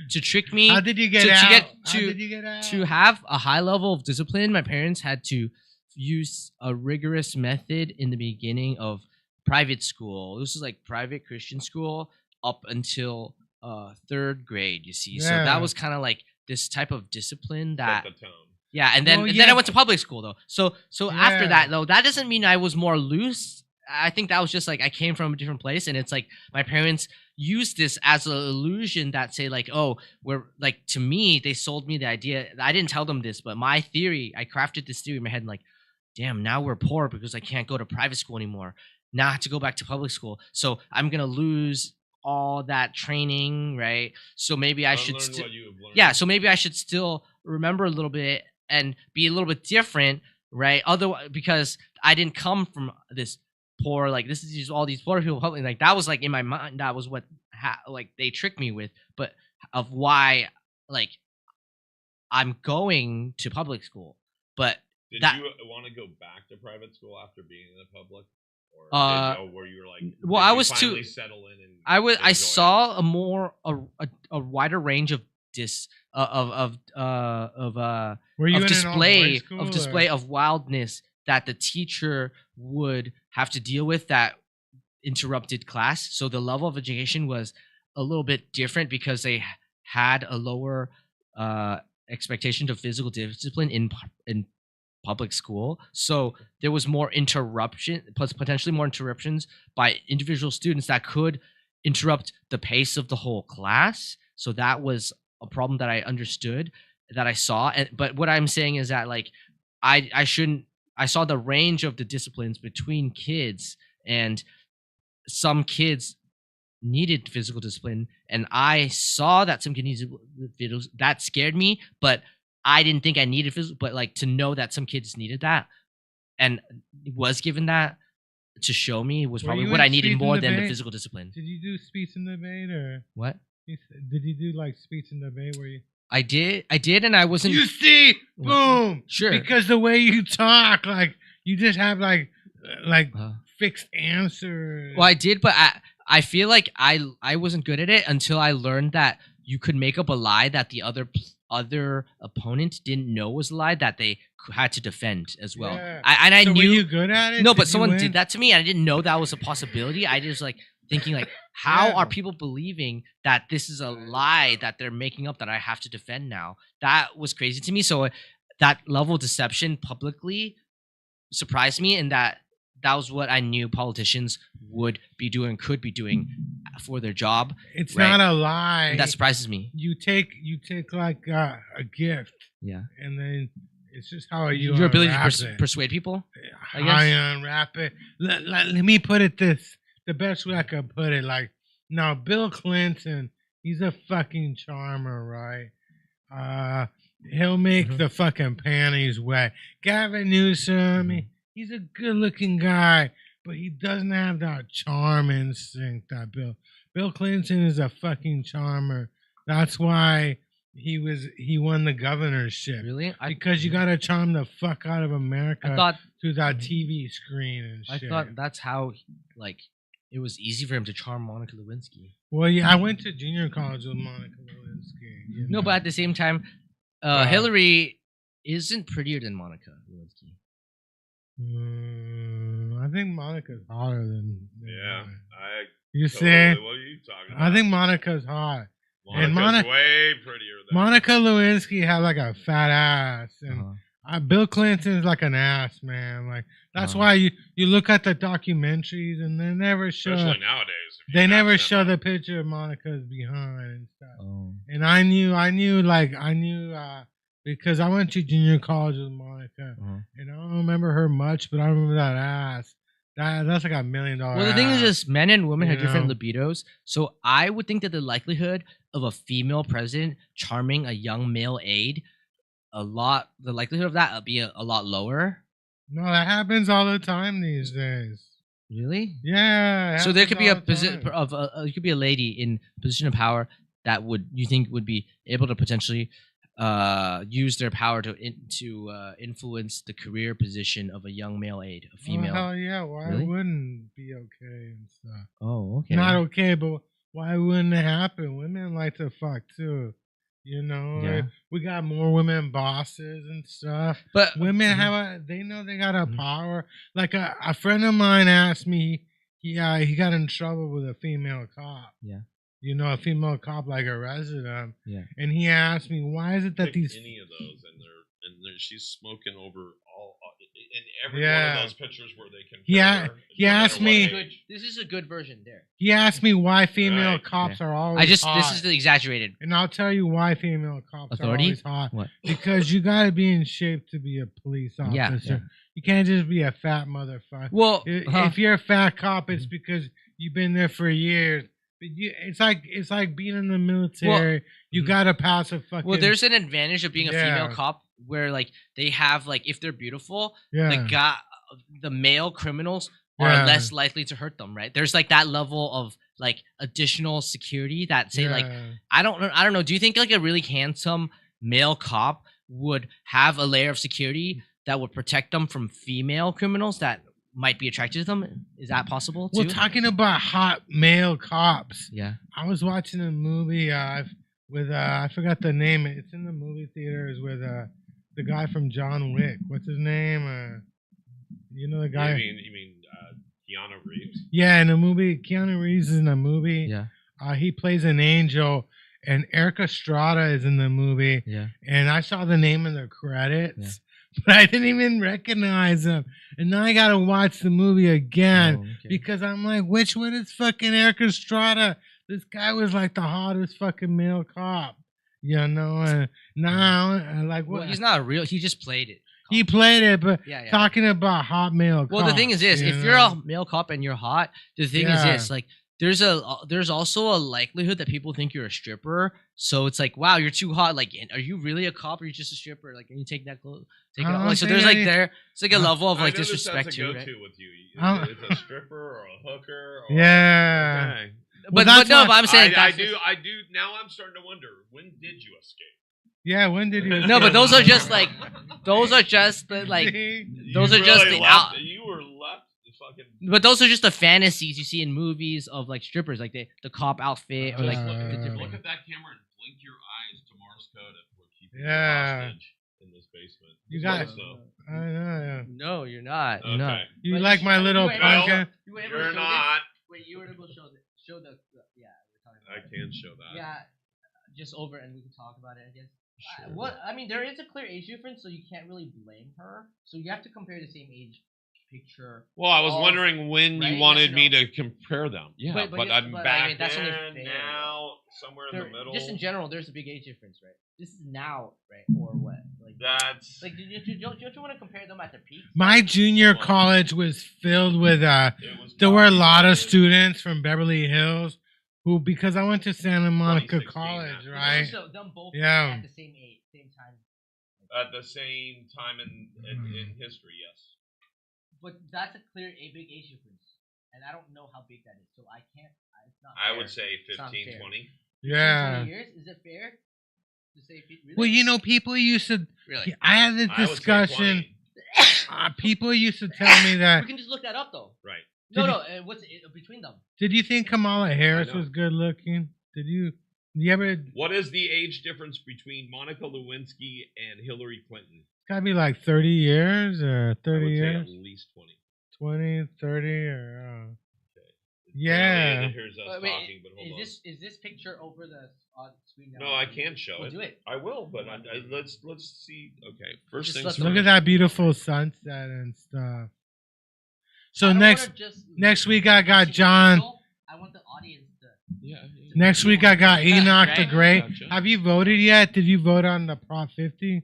to trick me. How did you get out? How did you get out? To have a high level of discipline, my parents had to use a rigorous method in the beginning of private school. This is like private Christian school up until 3rd grade. You see, so that was kind of like this type of discipline that. Set the tone. Yeah, and then I went to public school though. So after that though, that doesn't mean I was more loose. I think that was just like I came from a different place, and it's like my parents used this as an illusion that say like, oh, we're like, to me, they sold me the idea. I didn't tell them this, but my theory, I crafted this theory in my head, and like, damn, now we're poor because I can't go to private school anymore. Now I have to go back to public school, so I'm gonna lose all that training, right? So maybe I should so maybe I should still remember a little bit and be a little bit different, right? Otherwise, because I didn't come from this poor, like this is just all these poor people, like that was like in my mind, that was what like they tricked me with, but of why like I'm going to public school. But did you want to go back to private school after being in the public? Or where you were like, well, I was too settle in and I saw a more a wider range of display of wildness that the teacher would have to deal with that interrupted class. So the level of education was a little bit different because they had a lower expectation of physical discipline in public school. So there was more interruption, plus potentially more interruptions by individual students that could interrupt the pace of the whole class. So that was a problem that I understood, that I saw. But what I'm saying is that like I saw the range of the disciplines between kids, and some kids needed physical discipline, and I saw that some kids needed, that scared me, but I didn't think I needed physical, but like to know that some kids needed that and was given that to show me was probably what I needed more than the physical discipline. Did you do speech and debate or what? Did you do like speech and debate where you? I did, and I wasn't. You see, boom, sure. Because the way you talk, like you just have like fixed answers. Well, I did, but I feel like I wasn't good at it until I learned that you could make up a lie that the other opponent didn't know was a lie that they had to defend as well. Yeah. I knew. Were you good at it? No, but someone did that to me, and I didn't know that was a possibility. I just like thinking like, how are people believing that this is a lie that they're making up that I have to defend now? That was crazy to me. So that level of deception publicly surprised me, and that was what I knew politicians would be doing, could be doing for their job. It's not a lie. And that surprises me. You take like a gift. Yeah. And then it's just how you your ability to persuade people. I guess. I unwrap it. Let me put it the best way I could put it. Like, now Bill Clinton, he's a fucking charmer, right? He'll make the fucking panties wet. Gavin Newsom, he's a good-looking guy, but he doesn't have that charm instinct that Bill Clinton is a fucking charmer. That's why he won the governorship. Really? Because you gotta charm the fuck out of America through that TV screen and shit. I thought that's how like it was easy for him to charm Monica Lewinsky. Well, yeah, I went to junior college with Monica Lewinsky. You know? No, but at the same time, Hillary isn't prettier than Monica Lewinsky. I think Monica's hotter than. Yeah, you totally, see? what are you talking about? I think Monica's hot. Monica's way prettier than Monica Lewinsky had like a fat ass, and Bill Clinton's like an ass, man. Like that's why you look at the documentaries and they never show. Especially nowadays. They never show the picture of Monica's behind and stuff. And I knew because I went to junior college with Monica, and I don't remember her much, but I remember that ass. That's like $1 million. Well, the thing is, just men and women have different libidos. So I would think that the likelihood of a female president charming a young male aide, the likelihood of that would be a lot lower. No, that happens all the time these days. Really? Yeah. So there could be happens all the time. you could be a lady in position of power that you think would be able to potentially use their power to influence the career position of a young male aide, a female. Oh, hell yeah. Why Really? wouldn't it be okay and stuff? Oh, okay. Not okay, but why wouldn't it happen? Women like to fuck too. You know, Yeah. we got more women bosses and stuff. But Women they know they got a power. Like a friend of mine asked me, he got in trouble with a female cop. Yeah. You know, a female cop like arrested him. Yeah. And he asked me, why is it that these any of those, and she's smoking over all in every one Yeah. of those pictures where they can. He asked me- this is a good version there. he asked me why female Right. cops are always hot. This is the exaggerated. And I'll tell you why female cops Authority? are always hot. What? Because you got to be in shape to be a police officer. Yeah. You can't just be a fat motherfucker. Well, If you're a fat cop, it's because you've been there for years. But it's like being in the military. You got to pass a fucking. well, there's an advantage of being a Yeah. female cop where like they have like if they're beautiful, yeah. the male criminals are Yeah. less likely to hurt them, right? There's like that level of like additional security that say like Yeah. I don't know. Do you think like a really handsome male cop would have a layer of security that would protect them from female criminals that might be attracted to them? Is that possible too? Well, talking about hot male cops, Yeah. I was watching a movie with I forgot the name. It's in the movie theaters with the guy from John Wick. What's his name? You know the guy. You mean Keanu Reeves? Yeah, in the movie, Keanu Reeves is in the movie. Yeah. He plays an angel, and Eric Estrada is in the movie. Yeah. And I saw the name in the credits, but I didn't even recognize him. And now I gotta watch the movie again Oh, okay. because I'm like, which one is fucking Eric Estrada? This guy was like the hottest fucking male cop, you know. And now, like, what? Well, he's not a real. He just played it. He played it, but Yeah. talking about hot male. Well, the thing is this: cops, if you you're know? a male cop and you're hot, the thing is Yeah. this: like, there's also a likelihood that people think you're a stripper. So it's like, wow, you're too hot. Like, are you really a cop or are you just a stripper? Like, can you take that clothes? Take it I off? don't Like, so think there's like any- it's like a level of like I noticed disrespect that's a too, go-to right? with you. Oh. It's a stripper or a hooker. Or, Yeah. Okay. But that's no, why- but I'm saying I that's do. Now I'm starting to wonder. When did you escape? Yeah, when did he? No, but those are just like those are just the like those are just the out. You were left. Fucking. But those are just the fantasies you see in movies of like strippers, like the cop outfit or like Just the Uh, different. look at that camera and blink your eyes to Morse code if we're keeping you Yeah. hostage in this basement. You got it. So. I know. No, you're not. You're Okay. not. You But like my little were able to- pumpkin? you were able to You're show not. This? Wait, you were able to show the yeah. We're talking I about can show that. Yeah, just over and we can talk about it. I guess. Sure. What I mean, there is a clear age difference, so you can't really blame her. So you have to compare the same age picture. Well, I was all- wondering when right? you wanted Yes or me no? to compare them. Yeah, But but, you- I'm but I back mean, that's only then, fair. now, somewhere in the There- middle. just in general, there's a big age difference, right? This is now, right, or what? Like, That's like don't you want to compare them at their peak? My junior college was filled with it was there were a probably lot of like students from Beverly Hills who, because I went to Santa Monica 2016 College, now. right? So them both Yeah. at the same age, same time. at the same time in history. Yes. But that's a big age difference, and I don't know how big that is, so I can't. It's not. I fair. would say It's not 15, fair. 20. Yeah. 20 years? Is it fair to say? Really? Well, you know, people used to. really? I had this I would say discussion. 20. People used to tell me that. We can just look that up though. Right. No, Did no. What's between them? Did you think Kamala Harris know. was good looking? Did you? You ever? It's What is the age difference between Monica Lewinsky and Hillary Clinton? gotta be like 30 years or I 30 would say years, at least 20. 20, 30 or. Apparently Yeah. it hears us talking, but hold on. Is this picture over the screen now? No, I can show We'll it. do it. I will, but let's see. Okay, first Just things let's first. Look at that beautiful sunset and stuff. So I don't next wanna just next week I got see the John. visual. I want the audience to. Yeah. Next week I got Enoch the Right? Great. Gotcha. Have you voted yet? Did you vote on the Prop 50?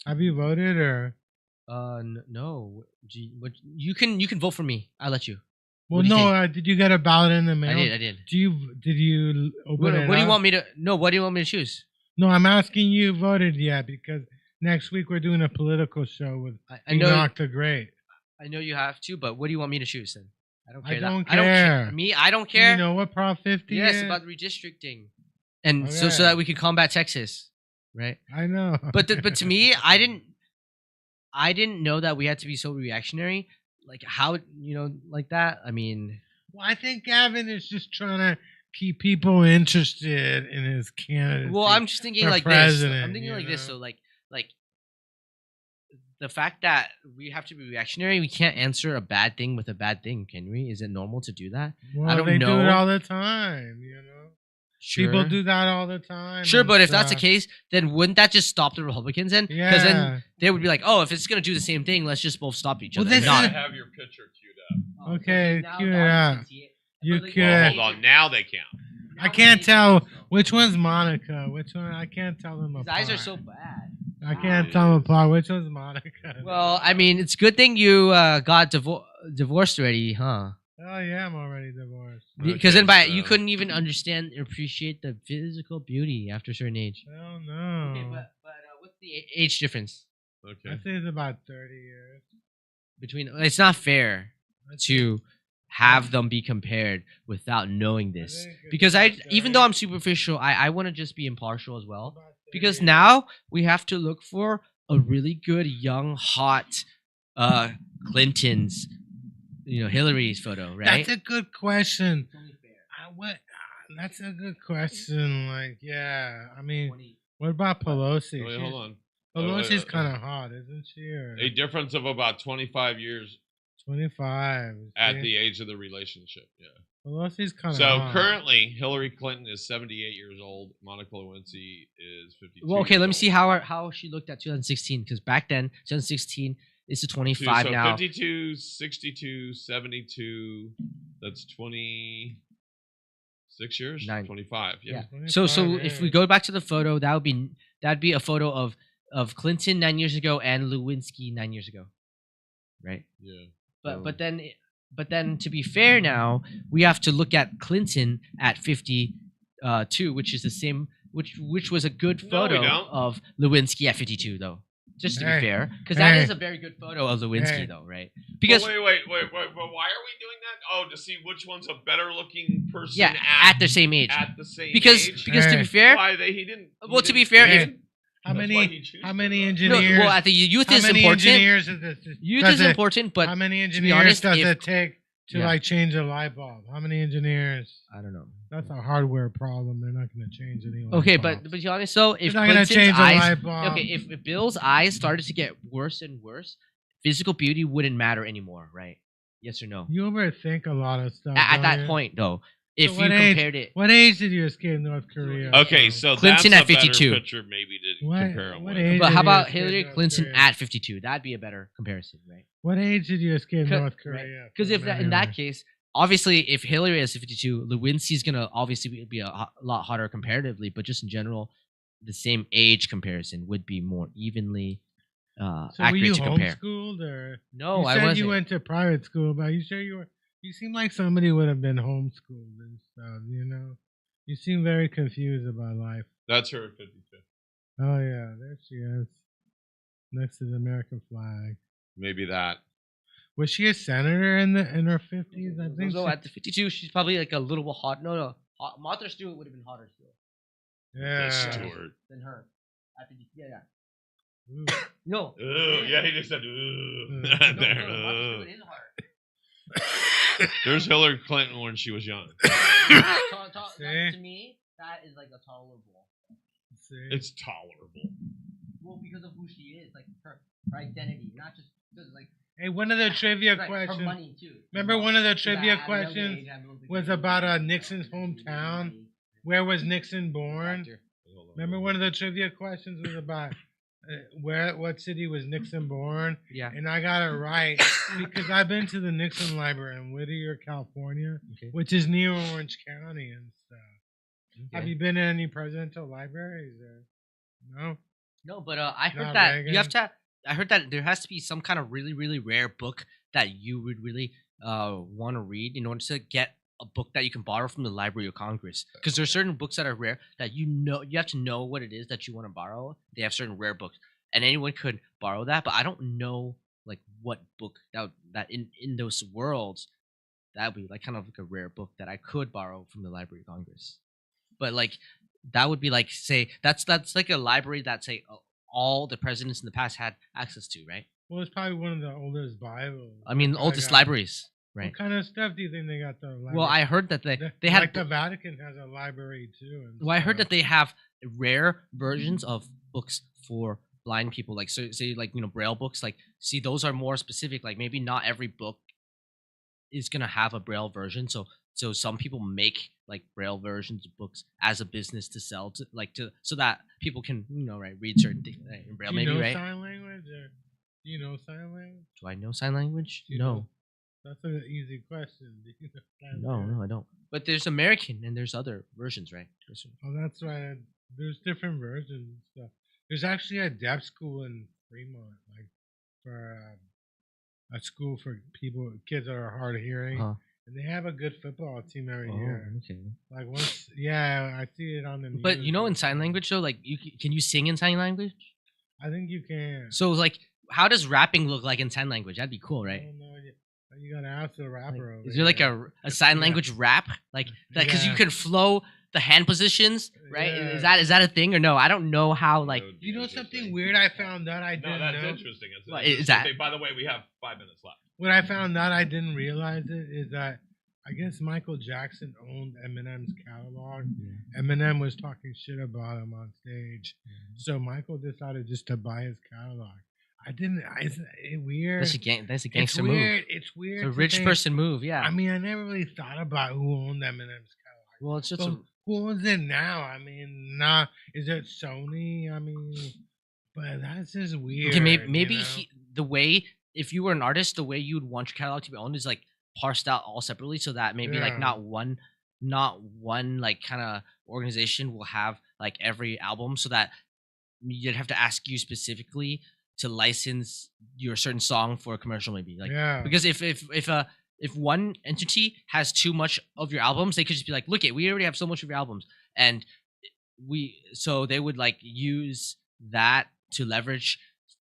Have you voted or? No. You can vote for me. I'll let you. Well, What do you no. think? Did you get a ballot in the mail? I did. Did you open What it do you up? want me to? No. What do you want me to choose? No, I'm asking you voted yet because next week we're doing a political show with I know. Enoch the Great. I know you have to, but what do you want me to choose then? I don't I care. don't I don't care. care. Me, I don't Do care. you know what Prop 50 Yes, is? about redistricting, and so Okay. that we can combat Texas, right? I know. But to me, I didn't know that we had to be so reactionary. Like how like that. I mean, Well, I think Gavin is just trying to keep people interested in his candidacy. well, I'm just thinking for like this. president, I'm thinking you like this. know? So like the fact that we have to be reactionary, we can't answer a bad thing with a bad thing, can we? Is it normal to do that? Well, I don't they know. do it all the time, you know? Sure. People do that all the time. Sure, and but if that's the stuff. case, then wouldn't that just stop the Republicans then? Because then they would be like, oh, if it's going to do the same thing, let's just both stop each Well, other. this and I is- not. have your picture queued up. Oh, Okay, now cue the it audience up. can see it. You But, like, could- Well, hold on. Now they count. I can't tell which one's Monica. Which one? I can't tell them His apart. eyes are so bad. I can't tell them apart. Which one's Monica? Well, I mean, it's a good thing you got divorced already, huh? Oh yeah, I'm already divorced. Because Okay, then you so- couldn't even understand or appreciate the physical beauty after a certain age. Hell no. Okay, but what's the age difference Okay. I think it's about 30 years. between? It's not fair to have them be compared without knowing this. think it's Because about even though 30. I'm superficial, I want to just be impartial as well. About 30 Because years. now we have to look for a really good young hot Clinton's, Hillary's photo, right? That's a good question. That's a good question. Like, yeah. I mean, what about Pelosi? Wait, hold on. Pelosi's kind of hot, isn't she? Or A difference of about 25 years 25. at see? the age of the relationship. Yeah. Pelosi's kind of So hot. currently, Hillary Clinton is 78 years old. Monica Lewinsky is 52. Well, okay, let me years see how she looked at 2016. Because back then, 2016 is to old. 25 so now. 52, 62, 72. That's 26 years. 9. 25. Yeah. So 25 if we years. go back to the photo, that'd be a photo of Clinton 9 years ago and Lewinsky 9 years ago, right? Yeah. But then to be fair, now we have to look at Clinton at 52, which is the same, which was a good No, we photo don't. of Lewinsky at 52, though. Just to Hey. be fair, because that Hey. is a very good photo of Lewinsky, Hey. though, right? Because Because wait. Why are we doing that? Oh, to see which one's a better looking person yeah, at their same age. at the same Because age. to Hey. be fair, Why he didn't? Well, to be fair, Hey. if How That's why many? he chooses How many that. no, engineers? well, at the youth how is many important. engineers is this? Youth does is it- important, but how many to be engineers honest, does if- it take to Yeah. like change a light bulb? How many engineers? I don't know. That's a hardware problem. They're not going to change any. Light Okay, bulbs. but to be honest, though, if they're not going Clinton's to change a eyes, light bulb. okay, if Bill's eyes started to get worse and worse, physical beauty wouldn't matter anymore, right? Yes or no? You overthink a lot of stuff. At don't that you? point, though, if So you what age- compared it, What age did you escape North Korea? Okay, from? so Clinton that's at a better 52. picture maybe to What- compare them what with. age- but did how you about escape Hillary North Clinton Korea? at 52? That'd be a better comparison, right? What age did you escape North Right. Korea? Because if from that, in that anyway? case, obviously, if Hillary is 52, Lewinsky's gonna obviously be a lot hotter comparatively, but just in general, the same age comparison would be more evenly So were accurate you to compare. homeschooled or? No, you I said wasn't. you went to private school, but are you sure you were? You seem like somebody would have been homeschooled and stuff. You know, you seem very confused about life. That's her at 52. Oh yeah, there she is, next to the American flag. Maybe that. Was she a senator in her 50s? I think. So she- at the 52, she's probably like a little bit hot. No. Martha Stewart would have been hotter still yeah. Stewart. than her. At the, yeah. Ooh. No. Ooh, yeah, he just said ooh. Mm. No, There, Martha ooh. Stewart is hotter. There's Hillary Clinton when she was young. See? To me, that is like a tolerable. See? It's tolerable. Well, because of who she is, like her identity, not just because like Hey, one of the trivia her questions. money too. Remember one of the Because trivia at a young questions age, I'm able to was get about money. Nixon's hometown. Where was Nixon born? Actor. Hold on. Remember one of the trivia questions was about what city was Nixon born? Yeah. And I got it right because I've been to the Nixon Library in Whittier, California, Okay. which is near Orange County and stuff. Have Okay. you been in any presidential libraries? No. No, but I heard Not that Reagan? you have to. I heard that there has to be some kind of really, really rare book that you would really want to read in order to get a book that you can borrow from the Library of Congress. Because there are certain books that are rare that you have to know what it is that you want to borrow. They have certain rare books, and anyone could borrow that. But I don't know like what book that in those worlds that would be like kind of like a rare book that I could borrow from the Library of Congress. But like that would be like say that's like a library that say all the presidents in the past had access to, right? Well, it's probably one of the oldest Bibles. I mean, oldest libraries, right? What kind of stuff do you think they got the library? Well, I heard that they like had the Vatican has a library too. And well, I heard that they have rare versions of books for blind people, like so say like Braille books. Like, see, those are more specific. Like maybe not every book is gonna have a Braille version, so some people make like Braille versions of books as a business to sell to so that people can read certain things in Braille. Do you maybe know right? sign language? Or do you know sign language? Do I know sign language? You No. know? That's an easy question. Do you know sign No, language? no, I don't. But there's American and there's other versions, right? Oh, that's right. There's different versions and stuff. There's actually a deaf school in Fremont, like for a school for kids that are hard of hearing, and they have a good football team every year. Okay. Like once, yeah, I see it on the news. But in sign language though, like can you sing in sign language? I think you can. So like, how does rapping look like in sign language? That'd be cool, right? I don't know. You gotta ask the rapper. Like, is there like a sign language rap like that? Because you can flow the hand positions, right? Yeah. Is that a thing or no? I don't know how. Like, you know something weird I found out I didn't know. That's interesting. What is that? Okay, by the way, we have 5 minutes left. What I found out I didn't realize it is that I guess Michael Jackson owned Eminem's catalog. Yeah. Eminem was talking shit about him on stage, so Michael decided just to buy his catalog. I didn't. Isn't it weird? That's a gangster move. It's weird. It's a rich person move. Yeah. I mean, I never really thought about who owned Eminem's catalog. Well, it's just who owns it now? I mean, is it Sony? I mean, but that's just weird. Okay, maybe the way, if you were an artist, the way you would want your catalog to be owned is like parsed out all separately, so that maybe like not one like kind of organization will have like every album, so that you'd have to ask you specifically to license your certain song for a commercial, maybe because if one entity has too much of your albums, they could just be like, look, we already have so much of your albums, and so they would like use that to leverage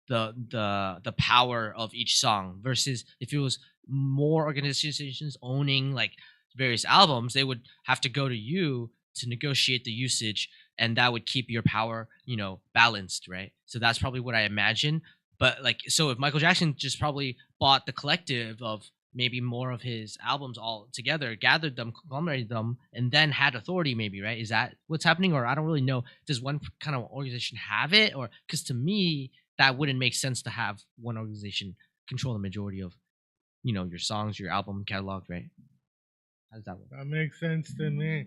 the power of each song, versus if it was more organizations owning like various albums, they would have to go to you to negotiate the usage, and that would keep your power, balanced, right? So that's probably what I imagine. But like, so if Michael Jackson just probably bought the collective of maybe more of his albums all together, gathered them, conglomerated them, and then had authority, maybe, right? Is that what's happening? Or I don't really know. Does one kind of organization have it? Or because to me, that wouldn't make sense to have one organization control the majority of, your songs, your album catalog, right? How does that work? That makes sense to me.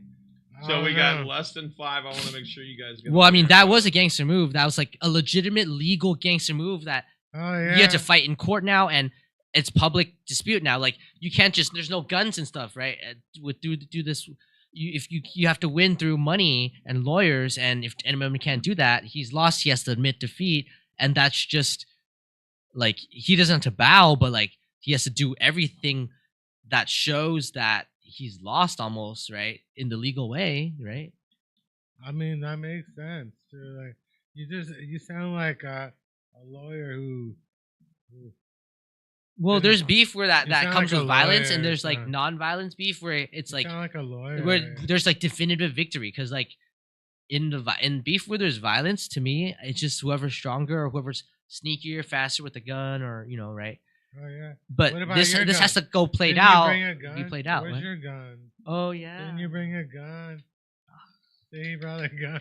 So we got less than 5. I want to make sure you guys get. Well, I mean, that was a gangster move. That was like a legitimate legal gangster move that you have to fight in court now, and it's public dispute now. Like, you can't just, there's no guns and stuff, right? Do this, you have to win through money and lawyers, and if anyone can't do that, he's lost. He has to admit defeat, and that's just like, he doesn't have to bow, but like he has to do everything that shows that he's lost almost, right, in the legal way, right? I mean, that makes sense too. Like, you sound like a lawyer who well, there's beef where that comes like with violence, and there's like non-violence beef where it's like sound like a lawyer, where there's like definitive victory, because like in beef where there's violence, to me it's just whoever's stronger or whoever's sneakier, faster with a gun, or right. Oh yeah. But this has to go played out. Be played out. Where's your gun? Oh yeah. Didn't you bring a gun? See, he brought a gun.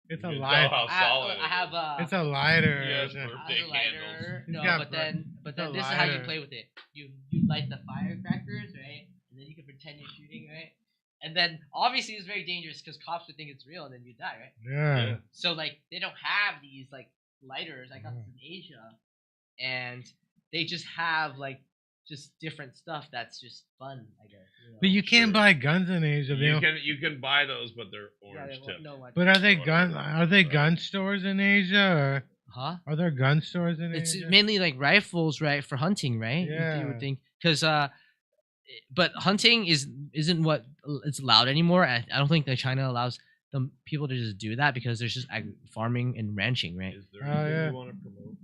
It's a lighter. I have a. It's a lighter. Yes, birthday candles. No, but then this is how you play with it. You light the firecrackers, right? And then you can pretend you're shooting, right? And then obviously it's very dangerous because cops would think it's real, and then you die, right? Yeah. So like they don't have these like lighters. I got this in Asia, and they just have like just different stuff that's just fun, I guess. But you can't buy guns in Asia. You can buy those, but they're orange tipped. But are they gun stores in Asia? Or are there gun stores in Asia? It's mainly like rifles, right, for hunting, right? Yeah. You would think, because but hunting isn't what it's allowed anymore. I don't think that China allows the people to just do that, because there's just farming and ranching, right? Is there anything you want to promote?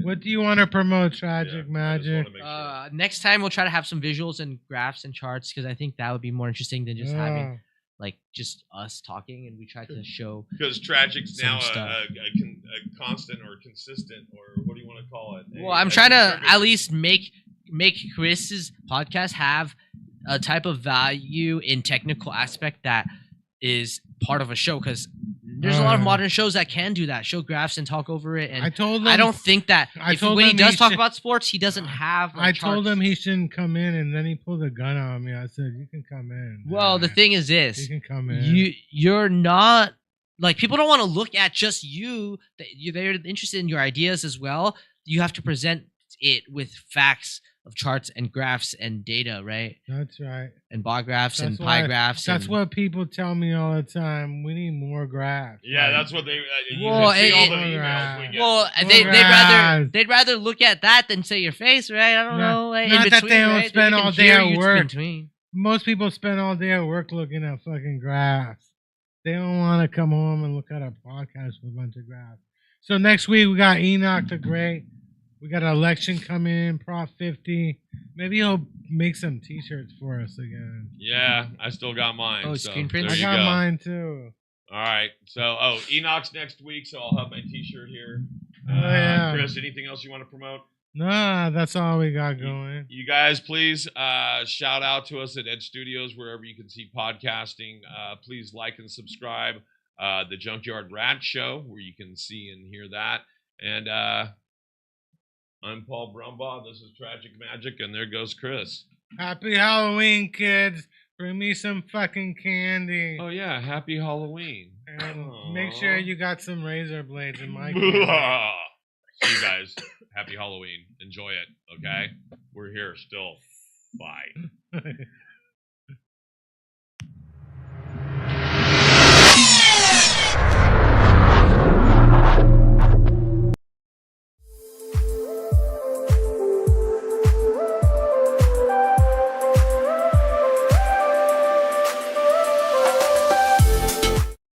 What do you want to promote, Tragic I just Magic? wanna make sure. Next time we'll try to have some visuals and graphs and charts because I think that would be more interesting than just having like just us talking, and we try to show Because Tragic's some now stuff. a constant or consistent, or what do you want to call it? Well, I'm trying to at least make Chris's podcast have a type of value in technical aspect that is part of a show, because there's a lot of modern shows that can do that, show graphs and talk over it. And I told him, I don't think that when he does talk about sports, he doesn't have. Like, I told him he shouldn't come in, and then he pulled a gun on me. I said, "You can come in." Well, the thing is this: you can come in. You're not like, people don't want to look at just you. They're interested in your ideas as well. You have to present it with facts of charts and graphs and data, right? That's right. And bar graphs and pie graphs. That's what people tell me all the time. We need more graphs. Yeah, that's what they. Well, see all the emails we get. Well, they'd rather look at that than say your face, right? I don't know. Like, not in that between, they don't right? spend all day at work. Between. Most people spend all day at work looking at fucking graphs. They don't want to come home and look at a podcast with a bunch of graphs. So next week we got Enoch the Great. We got an election coming in, Prop 50. Maybe he'll make some T-shirts for us again. Yeah, I still got mine. Oh, so screen prints? I got mine too. All right. So, Enoch's next week, so I'll have my T-shirt here. Yeah. Chris, anything else you want to promote? Nah, that's all we got going. You guys, please shout out to us at Ed Studios, wherever you can see podcasting. Please like and subscribe. The Junkyard Rat Show, where you can see and hear that. And I'm Paul Brumbaugh. This is Tragic Magic, and there goes Chris. Happy Halloween, kids. Bring me some fucking candy. Oh, yeah. Happy Halloween. And make sure you got some razor blades in my See you guys. Happy Halloween. Enjoy it, okay? We're here still. Bye.